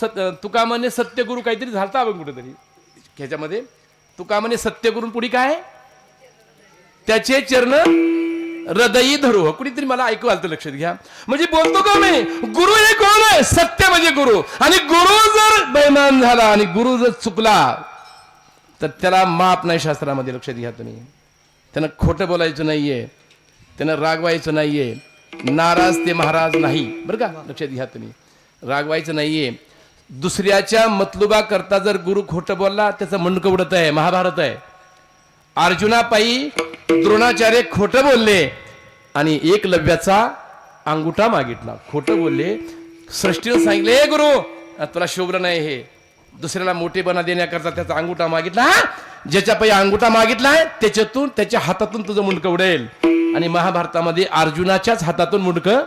तुका म्हणे सत्यगुरु, काहीतरी झालता अभंग कुठेतरी ह्याच्यामध्ये. तुका म्हणे सत्यगुरु, पुढे काय, त्याचे चरण हृदयी धरू. कुणीतरी मला ऐकू आलं तर लक्षात घ्या. म्हणजे बोलतो का मी, गुरु हे कोण आहे, सत्य म्हणजे गुरु. आणि गुरु जर बेईमान झाला आणि गुरु जर चुकला तर त्याला माप नाही शास्त्रामध्ये. लक्षात घ्या तुम्ही, त्यानं खोटं बोलायचं नाहीये, त्यानं रागवायचं नाहीये. नाराज ते महाराज नाही, बरं का. लक्षात घ्या तुम्ही, रागवायचं नाहीये. दुसऱ्याच्या मतलुबा करता जर गुरु खोटं बोलला, त्याचं मुंडकं उडत आहे. महाभारत आहे. अर्जुनापायी द्रोणाचार्य खोटं बोलले आणि एकलव्याचा अंगुठा मागितला. खोटं बोलले, सृष्टीनं सांगितले, गुरु तुला शोभलं नाही हे, दुसऱ्याला मोठेपणा देण्याकरता त्याचा अंगुठा मागितला. ज्याच्या पायी अंगुठा मागितलाय त्याच्यातून, त्याच्या हातातून तुझं मुंडकं उडेल. आणि महाभारतामध्ये अर्जुनाच्याच हातातून मुंडकं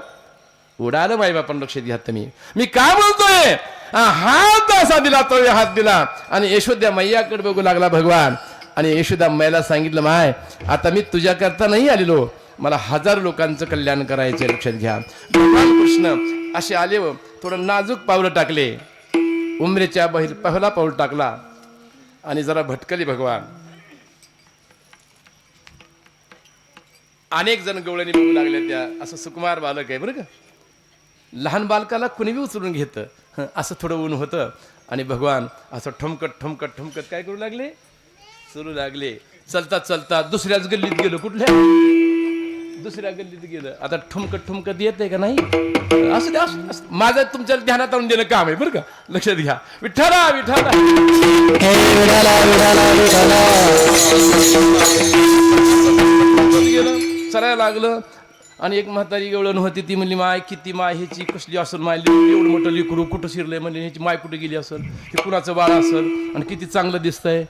उडालं. माई बापन लक्षात घ्या तुम्ही, मी काय बोलतोय. हात असा दिला, तो हात दिला आणि यशोद्या मैयाकडे बघू लागला भगवान. आणि यशोदा मैला सांगितलं, माय आता मी तुझ्याकरता नाही आलेलो, मला 1000 लोकांचं कल्याण करायचे. लक्षात घ्या, भगवान कृष्ण असे आले व थोडं नाजूक पावलं टाकले. उमरेच्या बाहेर पहिला पाऊल टाकला आणि जरा भटकली भगवान. अनेक जण गवळणी बघू लागले. त्या असं सुकुमार बालक आहे बरं का, लहान बालकाला कुणी बी उचलून घेतं. असं थोडं ऊन होतं आणि भगवान असं ठमकत ठमकत ठमकत काय करू लागले, चलू लागले. चलता चलता दुसऱ्याच गल्लीत गेलो. कुठल्या दुसऱ्या गल्लीत गेलं. आता ठुमकत ठुमकत येत आहे का नाही, असं द्या. माझं तुमच्या ध्यानात आणून देणं काम आहे बरं का. लक्षात घ्या, विठ्ठला विठ्ठला गेलं, चरायला लागलं. आणि एक म्हातारी गवळण होती, ती म्हणली, माय किती माय ह्याची कसली असेल, माय एवढं मोठं लेकरू कुठं शिरलंय, म्हणजे ह्याची माय कुठे गेली असेल, हे कुणाचं बाळ असेल आणि किती चांगलं दिसतंय.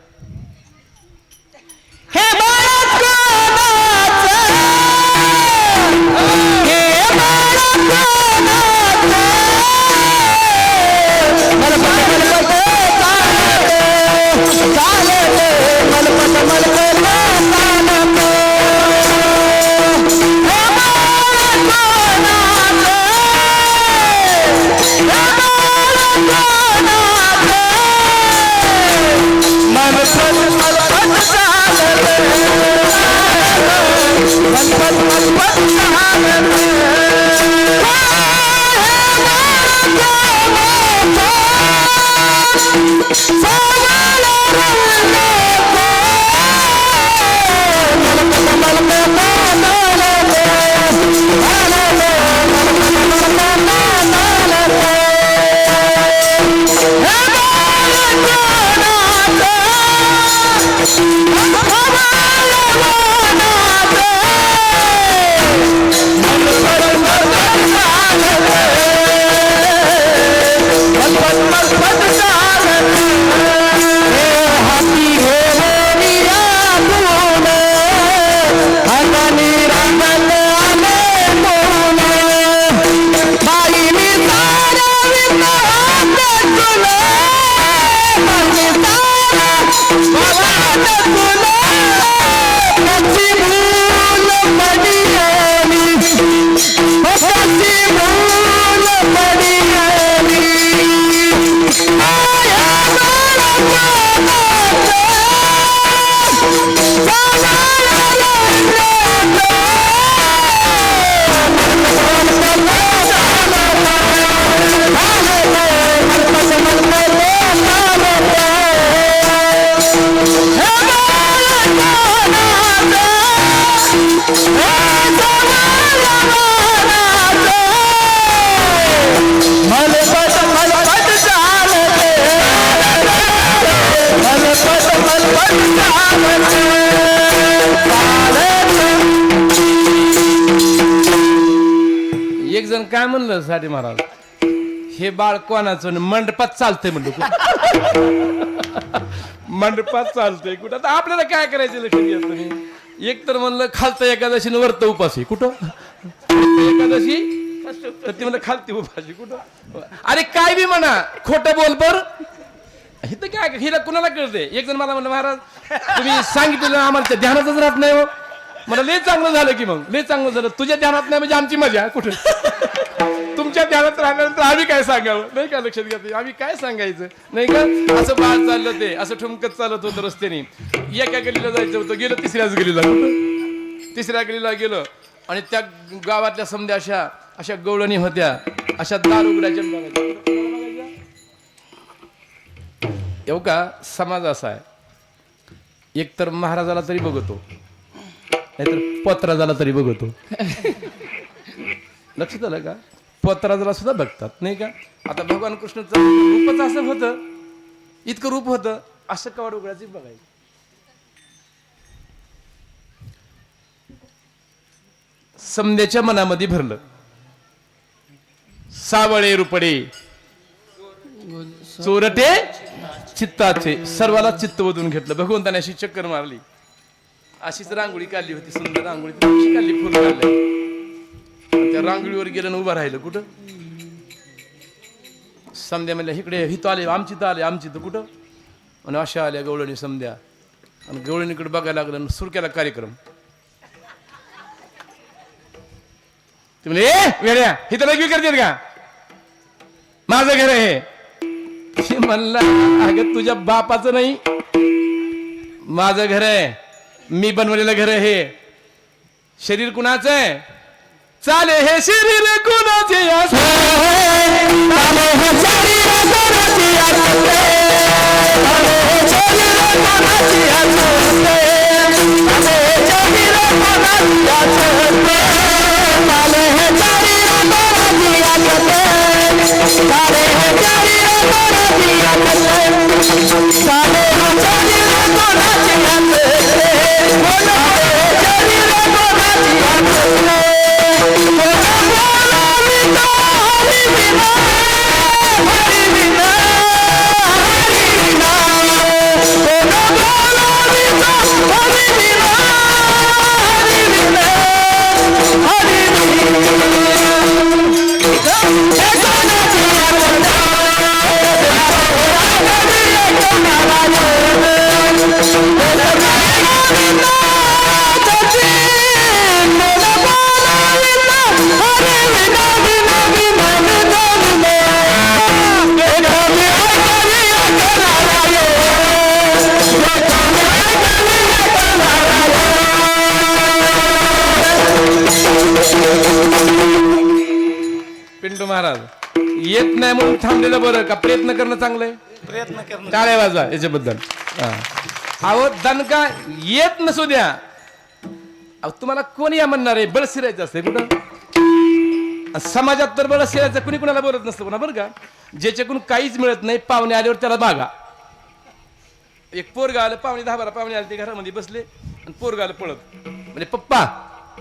जण काय म्हणलं साठी महाराज, हे बाळ कोणाचं मंडपात चालतंय म्हणलं. मंडपात चालतंय कुठं? आता आपल्याला काय करायचं लक्षात घ्या तुम्ही. एक तर म्हणलं खालतं एकादशी वरत उपासी कुठं, एकादशी तर ते म्हणलं खालती उपासी कुठं. अरे काय बी म्हणा, खोटं बोल बर. इथं काय हिला कुणाला कळते. एक जण मला म्हणलं, महाराज तुम्ही सांगितलं आम्हाला ध्यानातच राहत नाही हो. मला लय चांगलं झालं की, मग लय चांगलं झालं. तुझ्या ध्यानात नाही म्हणजे आमची मजा कुठे. तुमच्या ध्यानात राहिल्यानंतर आम्ही काय सांगावं नाही का, लक्षात घ्या. आम्ही काय सांगायचं नाही का. असं बाळ चाललं ते असं ठुमकत चालत होतं रस्त्याने. एका गलीला जायचं होतं, गेलं तिसऱ्याच गलीला. तिसऱ्या गलीला गेलं आणि त्या गावातल्या समध्या अशा गवळणी होत्या, अशा दार उघडायच्या. येऊ का, समाज असा आहे, एक तर महाराजाला तरी बघतो, नाहीतर पत्राजाला तरी बघतो. लक्षात आलं का, पत्राजाला सुद्धा बघतात नाही का. आता भगवान कृष्णाचं रूपच असं होतं, इतकं रूप होतं, असं कवाड उघडायचं बघायचं. समध्याच्या मनामध्ये भरलं, सावळे रुपडे चोरटे चित्ताचे, सर्वाला चित्त ओढून घेतलं. भगवंताने अशी चक्कर मारली, अशीच रांगोळी काढली होती, सुंदर रांगोळी काढली, फुल काढलं. त्या रांगोळीवर गेलं आणि उभं राहिलं. कुठं समध्या म्हणल्या, इकडे हिथं आले, आमची तर आले, आमची तर कुठं. आणि अशा आल्या गवळणी समध्या, आणि गवळणीकडे बघायला लागलं, सुरू केला कार्यक्रम. ते म्हणले, ए वेड्या, हिथं लग्न करतात का, माझं घर आहे. म्हणला, अगं तुझ्या बापाचं नाही, माझं घर आहे, मी बनवलेलं घर आहे. शरीर कुणाचं आहे, चाले हे शरीर कुणाचे, पिंटू महाराज येत नाही म्हणून थांबलेलं बरं का, प्रयत्न करणं चांगलंय. प्रयत्न करणं टाळ्या वाजवा याच्याबद्दल. अहो दणका येत नसू द्या, अहो तुम्हाला कोणी या म्हणणार आहे, बळ शिरायचं असते कुठं. समाजात तर बळ शिरायचं कुणी कुणाला बोलत नसतं पुन्हा बरं का. ज्याच्याकडून काहीच मिळत नाही, पाहुणे आल्यावर त्याला मागा. एक पोरगा आलं, पाहुणे 10-12 पाहुणे आले, ते घरामध्ये बसले आणि पोरगा आलं पळत, म्हणजे पप्पा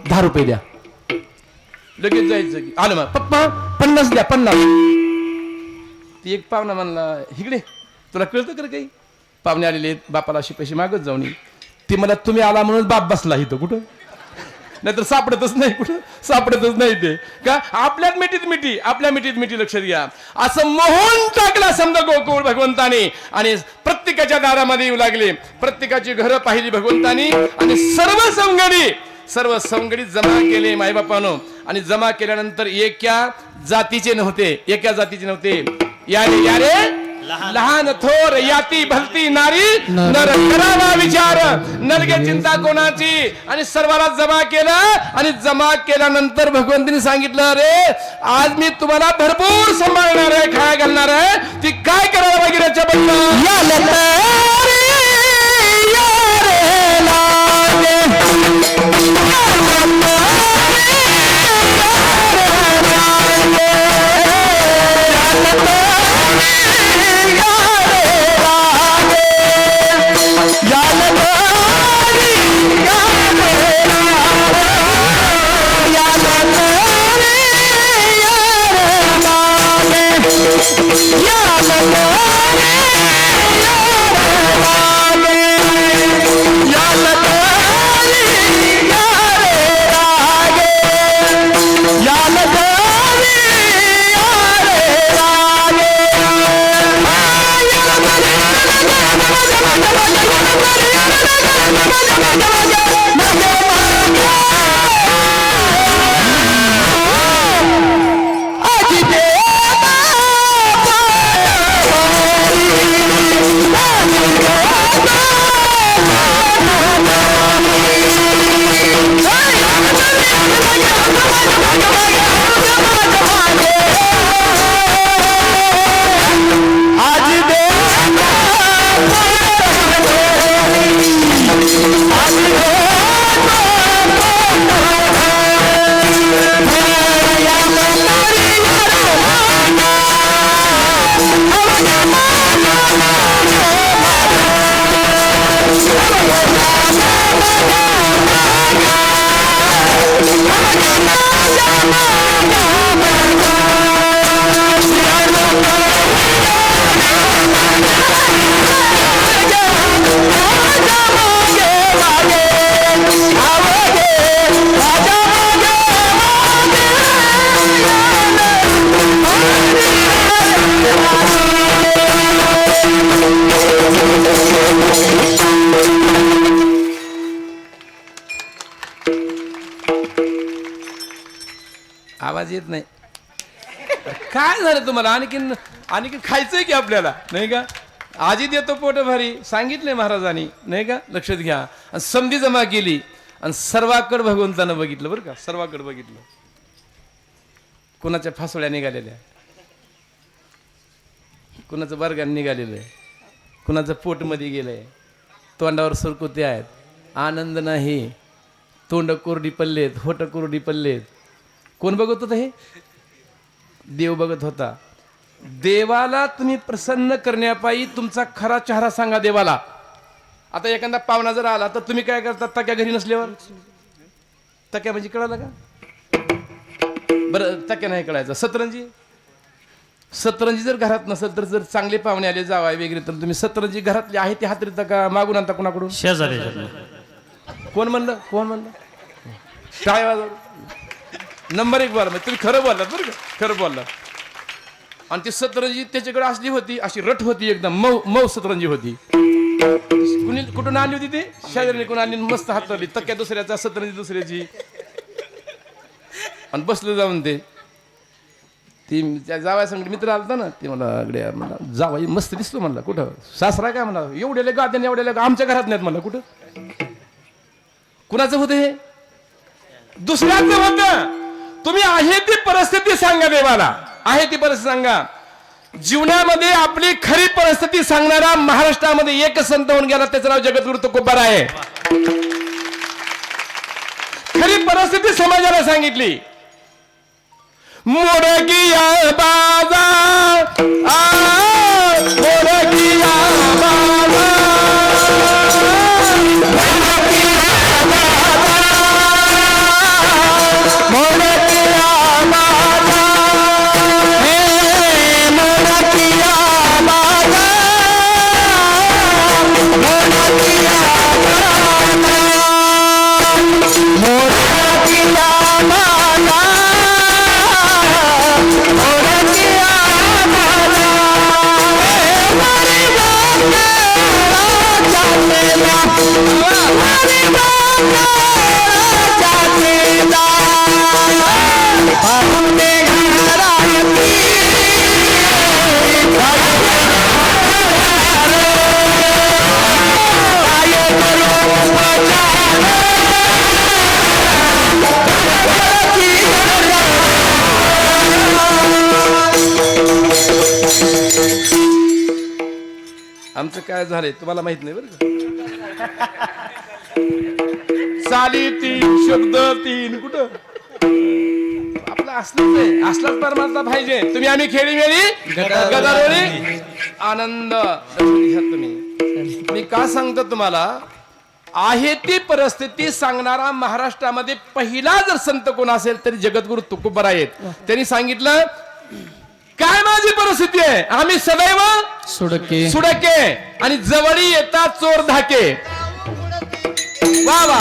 10 रुपये द्या. लगेच जायचं की आलं मग, पप्पा 50 द्या, 50. ती एक पाहुणा म्हणला, इकडे तुला कळतं का काही, पाहुणे आलेले बापाला असे पैसे मागत जाऊन. ती मला, तुम्ही आला म्हणून बाप बसला इथं कुठं, नाहीतर सापडतच नाही, कुठं सापडतच नाही ते का. आपल्यात मिठीत मिठी, आपल्या मिठीत मिठी. लक्षात घ्या, असं मोहन टाकला समजा गोकुळ भगवंताने, आणि प्रत्येकाच्या दारामध्ये येऊ लागले, प्रत्येकाची घरं पाहिली भगवंतानी, आणि सर्व सवंगडी जमा केले मायबापानं. आणि जमा केल्यानंतर एका जातीचे नव्हते, यारे लहान थोर याती भलती नारी, नर करावा विचार, नरगे चिंता कोणाची. आणि सर्वाला जमा केलं, आणि जमा केल्यानंतर भगवंतांनी सांगितलं, रे आज मी तुम्हाला भरपूर सांभाळणार आहे, खाया घालणार आहे. ती काय करावं वगैरे आज येत नाही. काय झालं तुम्हाला? आणखी खायचंय की आपल्याला, नाही का? आजी देतो पोट भारी सांगितले महाराजांनी, नाही का? लक्षात घ्या. आणि संधी जमा केली आणि सर्वाकडे भगवंतानं बघितलं बरं का. सर्वाकडे बघितलं. कुणाच्या फासोळ्या निघालेल्या, कुणाचं बर्गान निघालेलं आहे, कुणाचं पोटमध्ये गेलंय, तोंडावर सुरकुते आहेत, आनंद नाही, तोंड कोरडी पडलेत, होट कोरडी पडलेत. कोण बघत होतं? हे देव बघत होता. देवाला तुम्ही प्रसन्न करण्यापायी तुमचा खरा चेहरा सांगा देवाला. आता एखादा पाहुणा जर आला तर तुम्ही काय करता? तक्या घरी नसल्यावर, तक्या म्हणजे कळालं का? बरं, तक्या नाही कळायचं. सतरंजी जर घरात नसेल तर, जर चांगले पाहुणे आले जावाय वगैरे, तर तुम्ही सतरंजी घरातली आहे ती हातरीता का मागून आणता कोणाकडून? शेजारी. कोण म्हणलं? टाळ्या वाजव. नंबर 1 बार. तुम्ही खरं बोललात बरं का, खरं बोललात. आणि ती सतरंजी त्याच्याकडे असली होती, अशी रट होती, एकदम मऊ सतरंजी होती. कुठून आणली होती ती? शेजारी कोण आणली, मस्त हातरली. तक्या दुसऱ्याचा, सतरंजी दुसऱ्याची. आणि बसलं जाऊन ते ती त्या जावाय संग मित्र आलता ना, ते मला अगड्या मला जावाई मस्त दिसलो म्हणला. कुठं सासरा? काय म्हणला, एवढ्याला गाद्याने एवढ्याला आमच्या घरात नाहीत म्हणला. कुठं? कुणाचं होतं हे? दुसऱ्याचं होतं. तुम्ही आहे ती परिस्थिती सांगा देवाला, आहे ती परिस्थिती सांगा. जीवनामध्ये आपली खरी परिस्थिती सांगणारा महाराष्ट्रामध्ये एक संत होऊन गेला, त्याचं नाव जगद्गुरु तुकोबाराय आहे. खरी परिस्थिती समाजाला सांगितली. मोडकिया बाजार, मोडकिया आमचं काय झालंय तुम्हाला माहित नाही बरं का. चाली 3 शब्द 3 कुठं आपलं असलंच आहे. असलाच परमात्मा पाहिजे. तुम्ही आम्ही खेळी मेळी गदारोळी आनंद घ्या तुम्ही. मी का सांगतो तुम्हाला, आहे ती परिस्थिती सांगणारा महाराष्ट्रामध्ये पहिला जर संत कोण असेल तरी जगद्गुरु तुकोबाराय आहेत. त्यांनी सांगितलं, काय माझी परिस्थिती आहे, आम्ही सदैव सुडके आणि जवळी येतात चोर धाके. वा वा.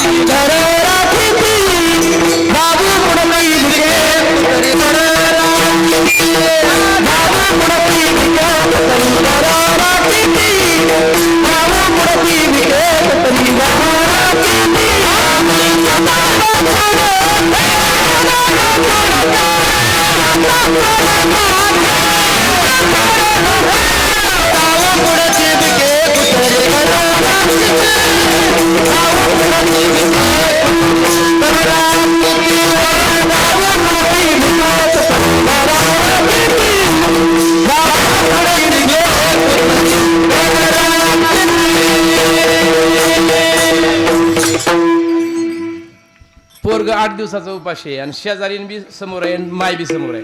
पोरग 8 दिवसाचा उपाशी आहे आणि शेजारी बी समोर आहे, माय बी समोर आहे.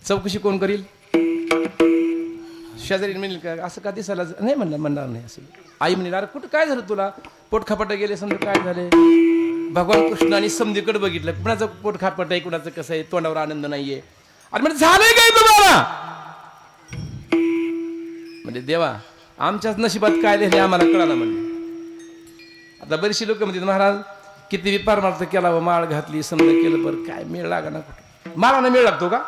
चौकशी कोण करील? शेजारी म्हणेल का असं का दिसायला नाही? म्हणणार नाही असं. आई म्हणेल, अरे कुठं काय झालं तुला? पोट खापाटा गेले, समजा काय झाले? भगवान कृष्णाने समधीकडे बघितलं, कुणाचं पोट खापट आहे, कुणाचं कसं आहे, तोंडावर आनंद नाहीये. अरे म्हणजे झालंय काय तुम्हाला? म्हणजे देवा आमच्याच नशिबात काय लिहिले आम्हाला कळालं. म्हणजे आता बरीचशी लोक म्हणतात, महाराज किती बी परमार्थ केला व माळ घातली, समजा केलं, बरं काय मेळ लागा ना. कुठं माळानं मेळ लागतो का?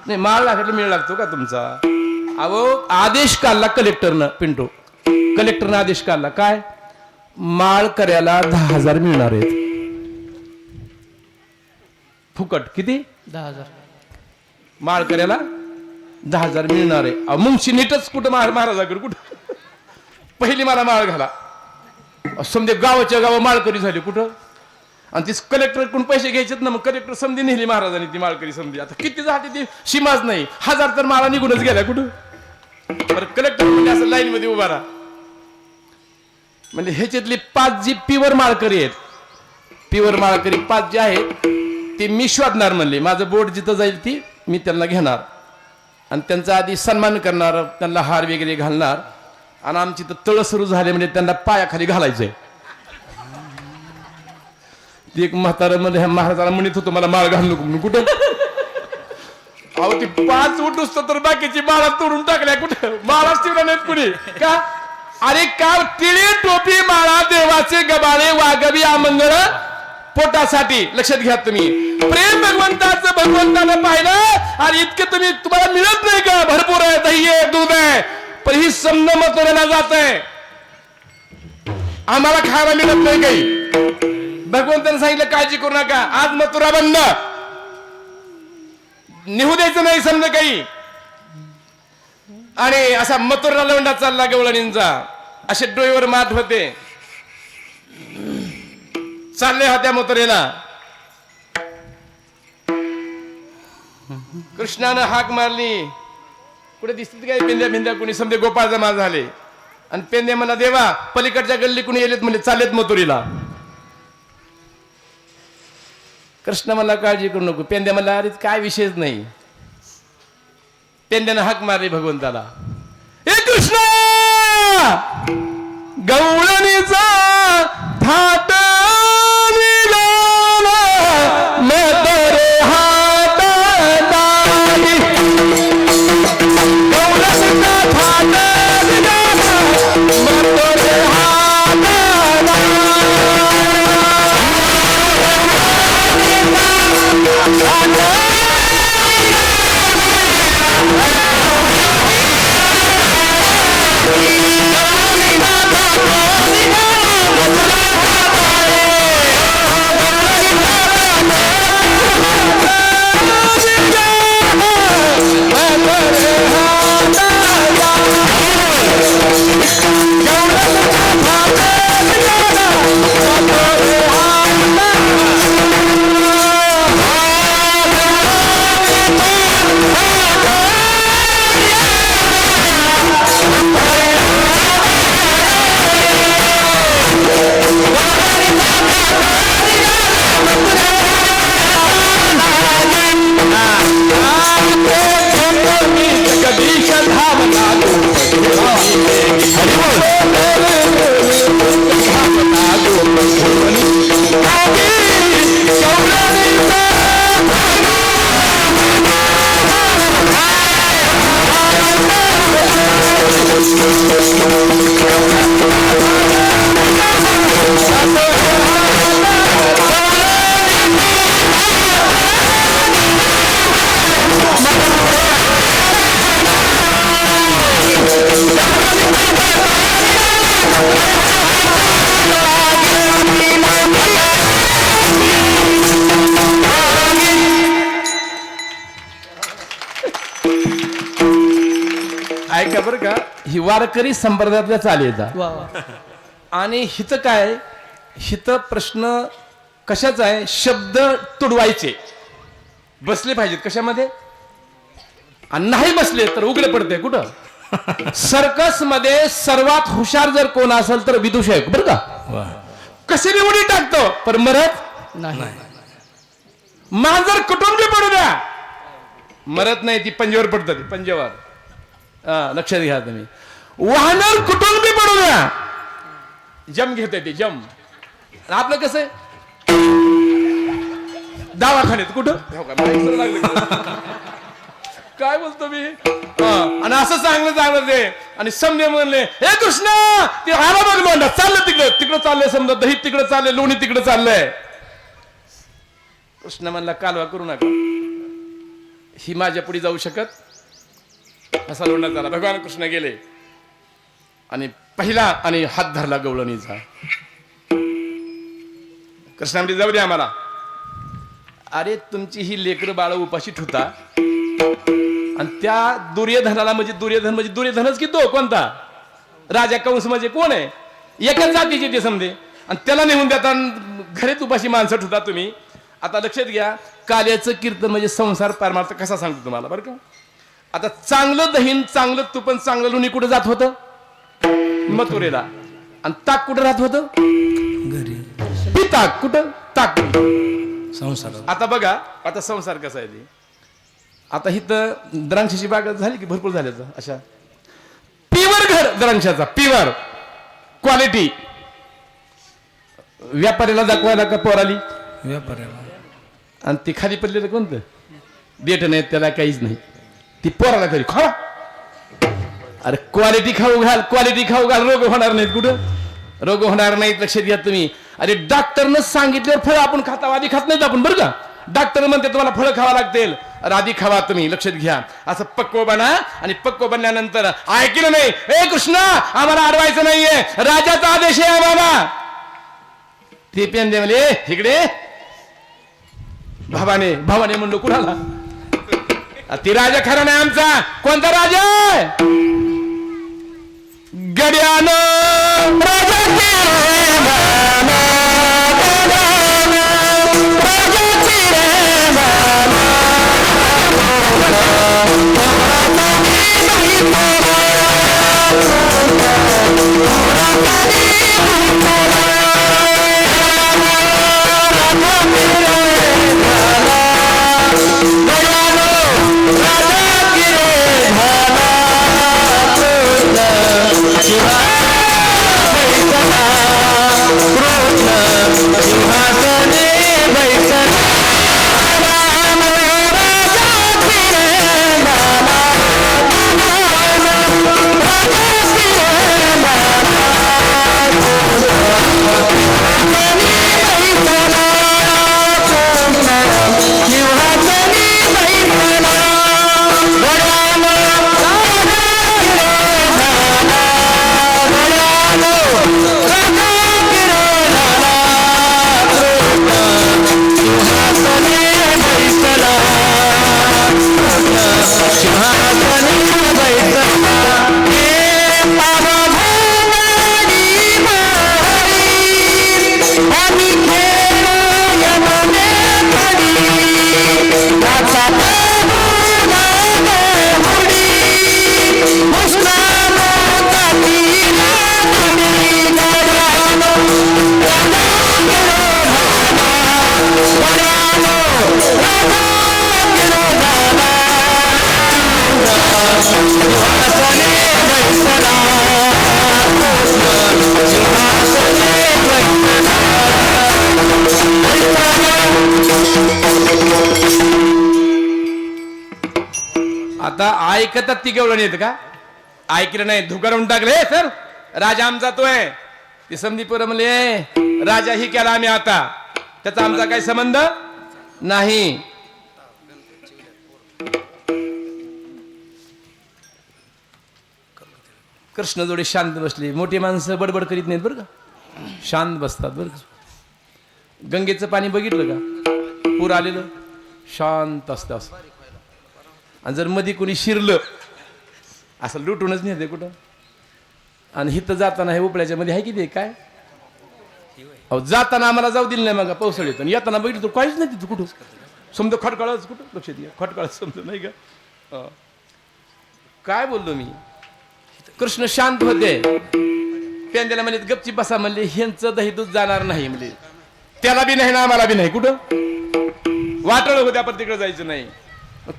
नाही, माळ लागली मेळ लागतो का तुमचा? अहो आदेश काढला कलेक्टरनं, पिंटू कलेक्टरनं आदेश काढला, काय माळ करायला 10,000 मिळणार आहेत. फुकट किती 10,000. माळकऱ्याला 10,000 मिळणार आहे. अहो, मुंशी नीटच कुठं महाराजाकडे कुठं पहिली मला माळ घाला. समजे गावाच्या गाव माळकरी झाली कुठं, आणि ती कलेक्टर कडून पैसे घ्यायचेत ना, मग कलेक्टर समधी नेली महाराजांनी ती माळकरी समधी. आता किती झाली ती सीमाच नाही, 1000 तर माळा निघूनच गेल्या कुठं. बरं कलेक्टर म्हणजे असं लाईन मध्ये उभा राहा म्हणजे ह्याच्यातली 5 जी प्युअर माळकरी आहेत, प्युअर माळकरी 5 जे आहेत ते मी शोधणार म्हणले. माझं बोट जिथं जाईल ती मी त्यांना घेणार आणि त्यांचा आधी सन्मान करणार, त्यांना हार वगैरे घालणार, आणि आमची तर तळ सुरू झाले म्हणजे त्यांना पायाखाली घालायचंय. ती एक म्हातारा मध्ये महाराजाला म्हणत होतो मला माळ घालू नको म्हणून. कुठं अहो ती 5 उठूस तर बाकीची माळा तोडून टाकल्या कुठं, माळाच ठेवला नाहीत कुणी का. अरे का टिळी टोपी माळा देवाचे गबाळे वागवी आमंगळ पोटासाठी. लक्षात घ्या तुम्ही, प्रेम भगवंताचं भगवंतानं पाहिलं आणि इतके तुम्हाला मिळत नाही का. भरपूर आहे, दही आहे, दूध आहे, पण ही समज मथुरेला जात आहे, आम्हाला खायला मिळत नाही काही. भगवंतानं सांगितलं काळजी करू नका, आज मथुरा बंद, निघू द्यायचं नाही समजा काही. आणि असा मथुरा लोंढा चालला गवळणींचा, असे डोईवर मात होते, चालले होत्या मथुरेला. कृष्णानं हाक मारली, कुठे दिसत काय पेंद्या भिंद्या, कुणी समजे गोपाळ जमा झाले. आणि पेंद्या म्हणा देवा पलीकडच्या गल्ली कुणी येलेत म्हणजे चाललेत मथुरीला. कृष्ण मला काळजी करू नको. पेंद्या मला अरे काय विषयच नाही. पेंद्यानं हाक मारली भगवंताला, हे कृष्ण गवळणीचा थाट निघाला मथुरे हात दारी. गवळणीचा थाट निघाला मथुरे हात ऐका बरं का, ही वारकरी संप्रदायातल्या चालीचा. वा वा. आणि हिचं काय, हिचं प्रश्न कशाचा आहे, शब्द तुडवायचे बसले पाहिजेत कशामध्ये, आणि नाही बसले तर उघडे पडते कुठं. सर्कस मध्ये सर्वात हुशार जर कोण असेल तर विदुष आहे बरं का. कशी निवडी टाकतो पण मरत नाही. मांजर कुटुंबी पडू द्या मरत नाही, ती पंजेवर पडत, ती पंजेवर. लक्षात घ्या तुम्ही. वाहनर कुटुंबी पडू द्या जम घेते ते जम. आपलं कसं आहे दवाखान्यात कुठं काय बोलतो मी, आणि असं चांगलं ते. आणि समजे म्हणले हे कृष्ण ते आला बघ लोंढा चाललं तिकडं चाललंय, समजा दही तिकडं चाललंय, लोणी तिकडं चाललंय. कृष्ण म्हणला कालवा करू नका, ही माझ्या पुढे जाऊ शकत. असा लोंढा झाला. भगवान कृष्ण गेले आणि पहिला आणि हात धरला गवळणीचा. कृष्णामध्ये जाऊ दे आम्हाला. अरे तुमची ही लेकरं बाळ उपाशी ठुता आणि त्या दुर्योधनाला म्हणजे दुर्योधनच की तो कोणता राजा कंस म्हणजे कोण आहे एकाच जातीचे ते समजे आणि त्याला नेऊन देता घरेच उपाशी माणसं ठुता तुम्ही. आता लक्षात घ्या कार्याचं कीर्तन म्हणजे संसार परमार्थ कसा सांगतो तुम्हाला बरं का. आता चांगलं दहीन चांगलं तुपन चांगलं लोणी कुठं जात होतं मथुरेला आणि ताक कुठं राहत होतं घरी ताक कुठं ताक. संसार आता बघा आता संसार कसा आहे ते. आता इथं द्राक्षाची बाग झाली की भरपूर झाल्याचं अशा प्युअर घर द्राक्षाचा प्युअर क्वालिटी व्यापाऱ्याला दाखवायला का पोराली व्यापाऱ्याला आणि ती खाली पडलेलं कोणतं देठ नाही त्याला काहीच नाही ती पोराला तरी खा. अरे क्वालिटी खाऊ घाल रोग होणार नाहीत कुठं रोग होणार नाहीत लक्षात घ्या तुम्ही. अरे डॉक्टरनं सांगितल्यावर फळ आपण खाता आधी खात नाहीत आपण बरं का. डॉक्टर म्हणते तुम्हाला फळं खावा लागतील आधी खावा तुम्ही लक्षात घ्या. असं पक्व बना आणि पक्व बनल्यानंतर ऐकलं नाही ए कृष्णा आम्हाला अडवायचं नाहीये राजाचा आदेश आहे आम्हाला. ते पेन दे म्हणजे इकडे भावाने म्हणलो कुणाला ती राजा खरा नाही आमचा कोणता राजा गड्यानं आता ऐकतात ती केवढं येत का ऐकलं नाही धुकारून टाकले सर राजा आमचा तो आहे ती समधीपुर म्हणले राजा ही केला आम्ही आता त्याचा आमचा काही संबंध नाही. कृष्ण जोडे शांत बसले मोठी माणसं बडबड करीत नाहीत बरं का शांत बसतात बरं का. गंगेचं पाणी बघितलं का पूर आलेलं शांत असतं असं आणि जर मध्ये कोणी शिरलं असं लुटूनच नेते कुठं आणि हिथं जाताना हे उपळ्याच्या मध्ये आहे की ते काय अहो जाताना आम्हाला जाऊ दिलं नाही मग पावसाळ्यात आणि येताना बघितलं तर काहीच नाही तिथं कुठं समजा खटकाळच कुठं लक्ष द्या खटकाळच समजा नाही का काय बोललो मी. कृष्ण शांत होते पेंद्याला म्हणले गपची बसा म्हणले ह्यांचं दही दूध जाणार नाही म्हणले त्याला बी नाही ना आम्हाला बी नाही कुठं वाटळ होत्या पण तिकडे जायचं नाही.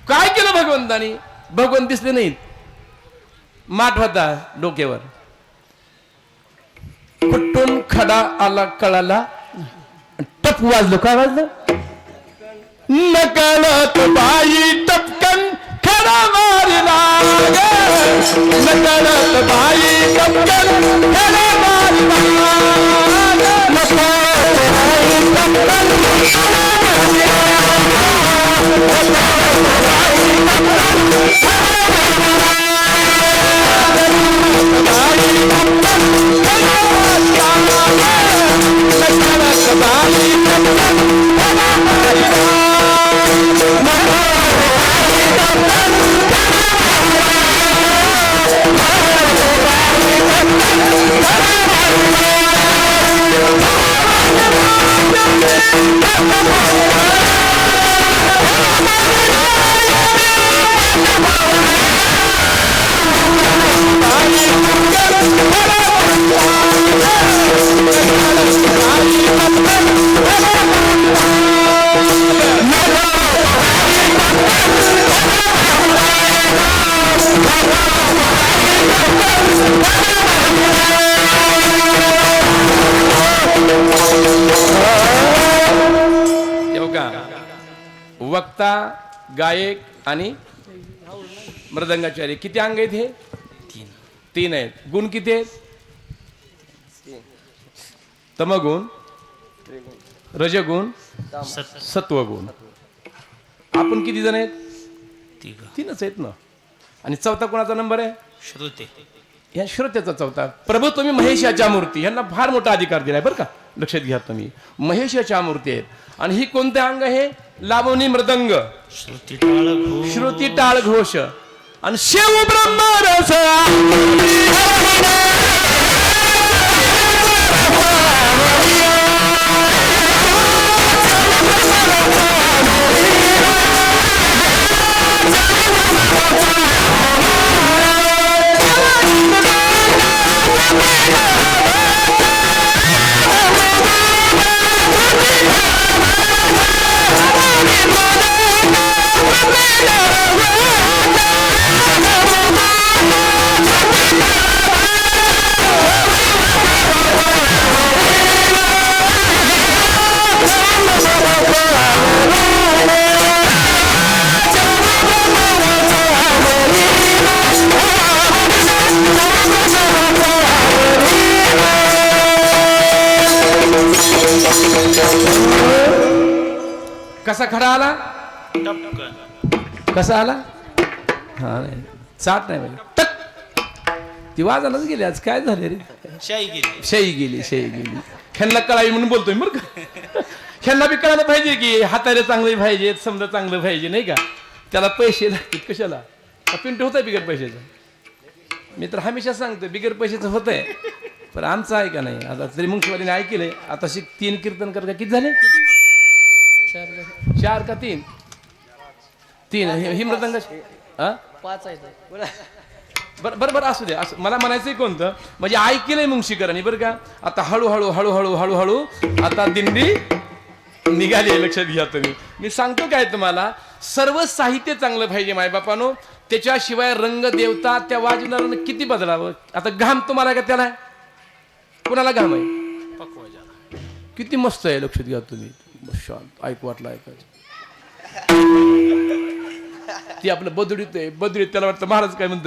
काय केलं भगवंतानी भगवंत दिसले नाहीत माठ होता डोक्यावर कुठून खडा आला कळाला टप वाजलो काय वाजलं नकळत बाई टपकन खडा मारला नकळत बाई टपकन खडा मारला येऊ का वक्ता गायक आणि मृदंगाचार्य किती अंग आहेत हे 3 आहेत गुण किती आहेत तमगुण रजगुण सत्वगुण आपण किती जण आहेत 3च आहेत ना आणि चौथा कोणाचा नंबर आहे श्रुते या श्रोत्याचा चौथा प्रभू तुम्ही महेशाच्या मूर्ती यांना फार मोठा अधिकार दिलाय बरं का लक्षात घ्या तुम्ही महेशाच्या मूर्ती आहेत आणि ही कोणते अंग आहे लावणी मृदंग श्रुती टाळ घोष आणि शिव ब्रह्मरस कसा खरा आला कसा आला हा नाही चाट नाही म्हणजे टक ती वाजायलाच गेली आज काय झाले रे शाई गेली ह्यांना कळावी म्हणून बोलतोय बरं का ह्यांना बी कळायला पाहिजे की हाताला चांगले पाहिजे समजा चांगलं पाहिजे नाही का त्याला पैसे लागतात कशाला पिंट होत आहे बिगर पैशाचं मी तर हमेशा सांगतो बिगर पैशाचं होत आहे पण आमचं आहे का नाही आता तरी मुंगशीवालीने ऐकलंय आता 3 कीर्तन कर का किती झाले 4 का 3 ही मृदंग 5 आहेत बरं असू दे असं मला म्हणायचंय कोणतं म्हणजे ऐकलंय मुंशीकरांनी बरं का आता हळूहळू आता दिंडी निघाली आहे लक्षात घ्या तुम्ही मी सांगतो काय तुम्हाला सर्व साहित्य चांगलं पाहिजे मायबापानो त्याच्याशिवाय रंग देवता त्या वाजवणाऱ्यांना किती बदलावं आता घाम तुम्हाला का त्याला कुणाला घाम आहे किती मस्त आहे लक्षात घ्या तुम्ही शांत ऐकू वाटलं ऐकायचं ती आपलं बदडीत आहे बदडीत त्याला वाटतं महाराज काय म्हणतो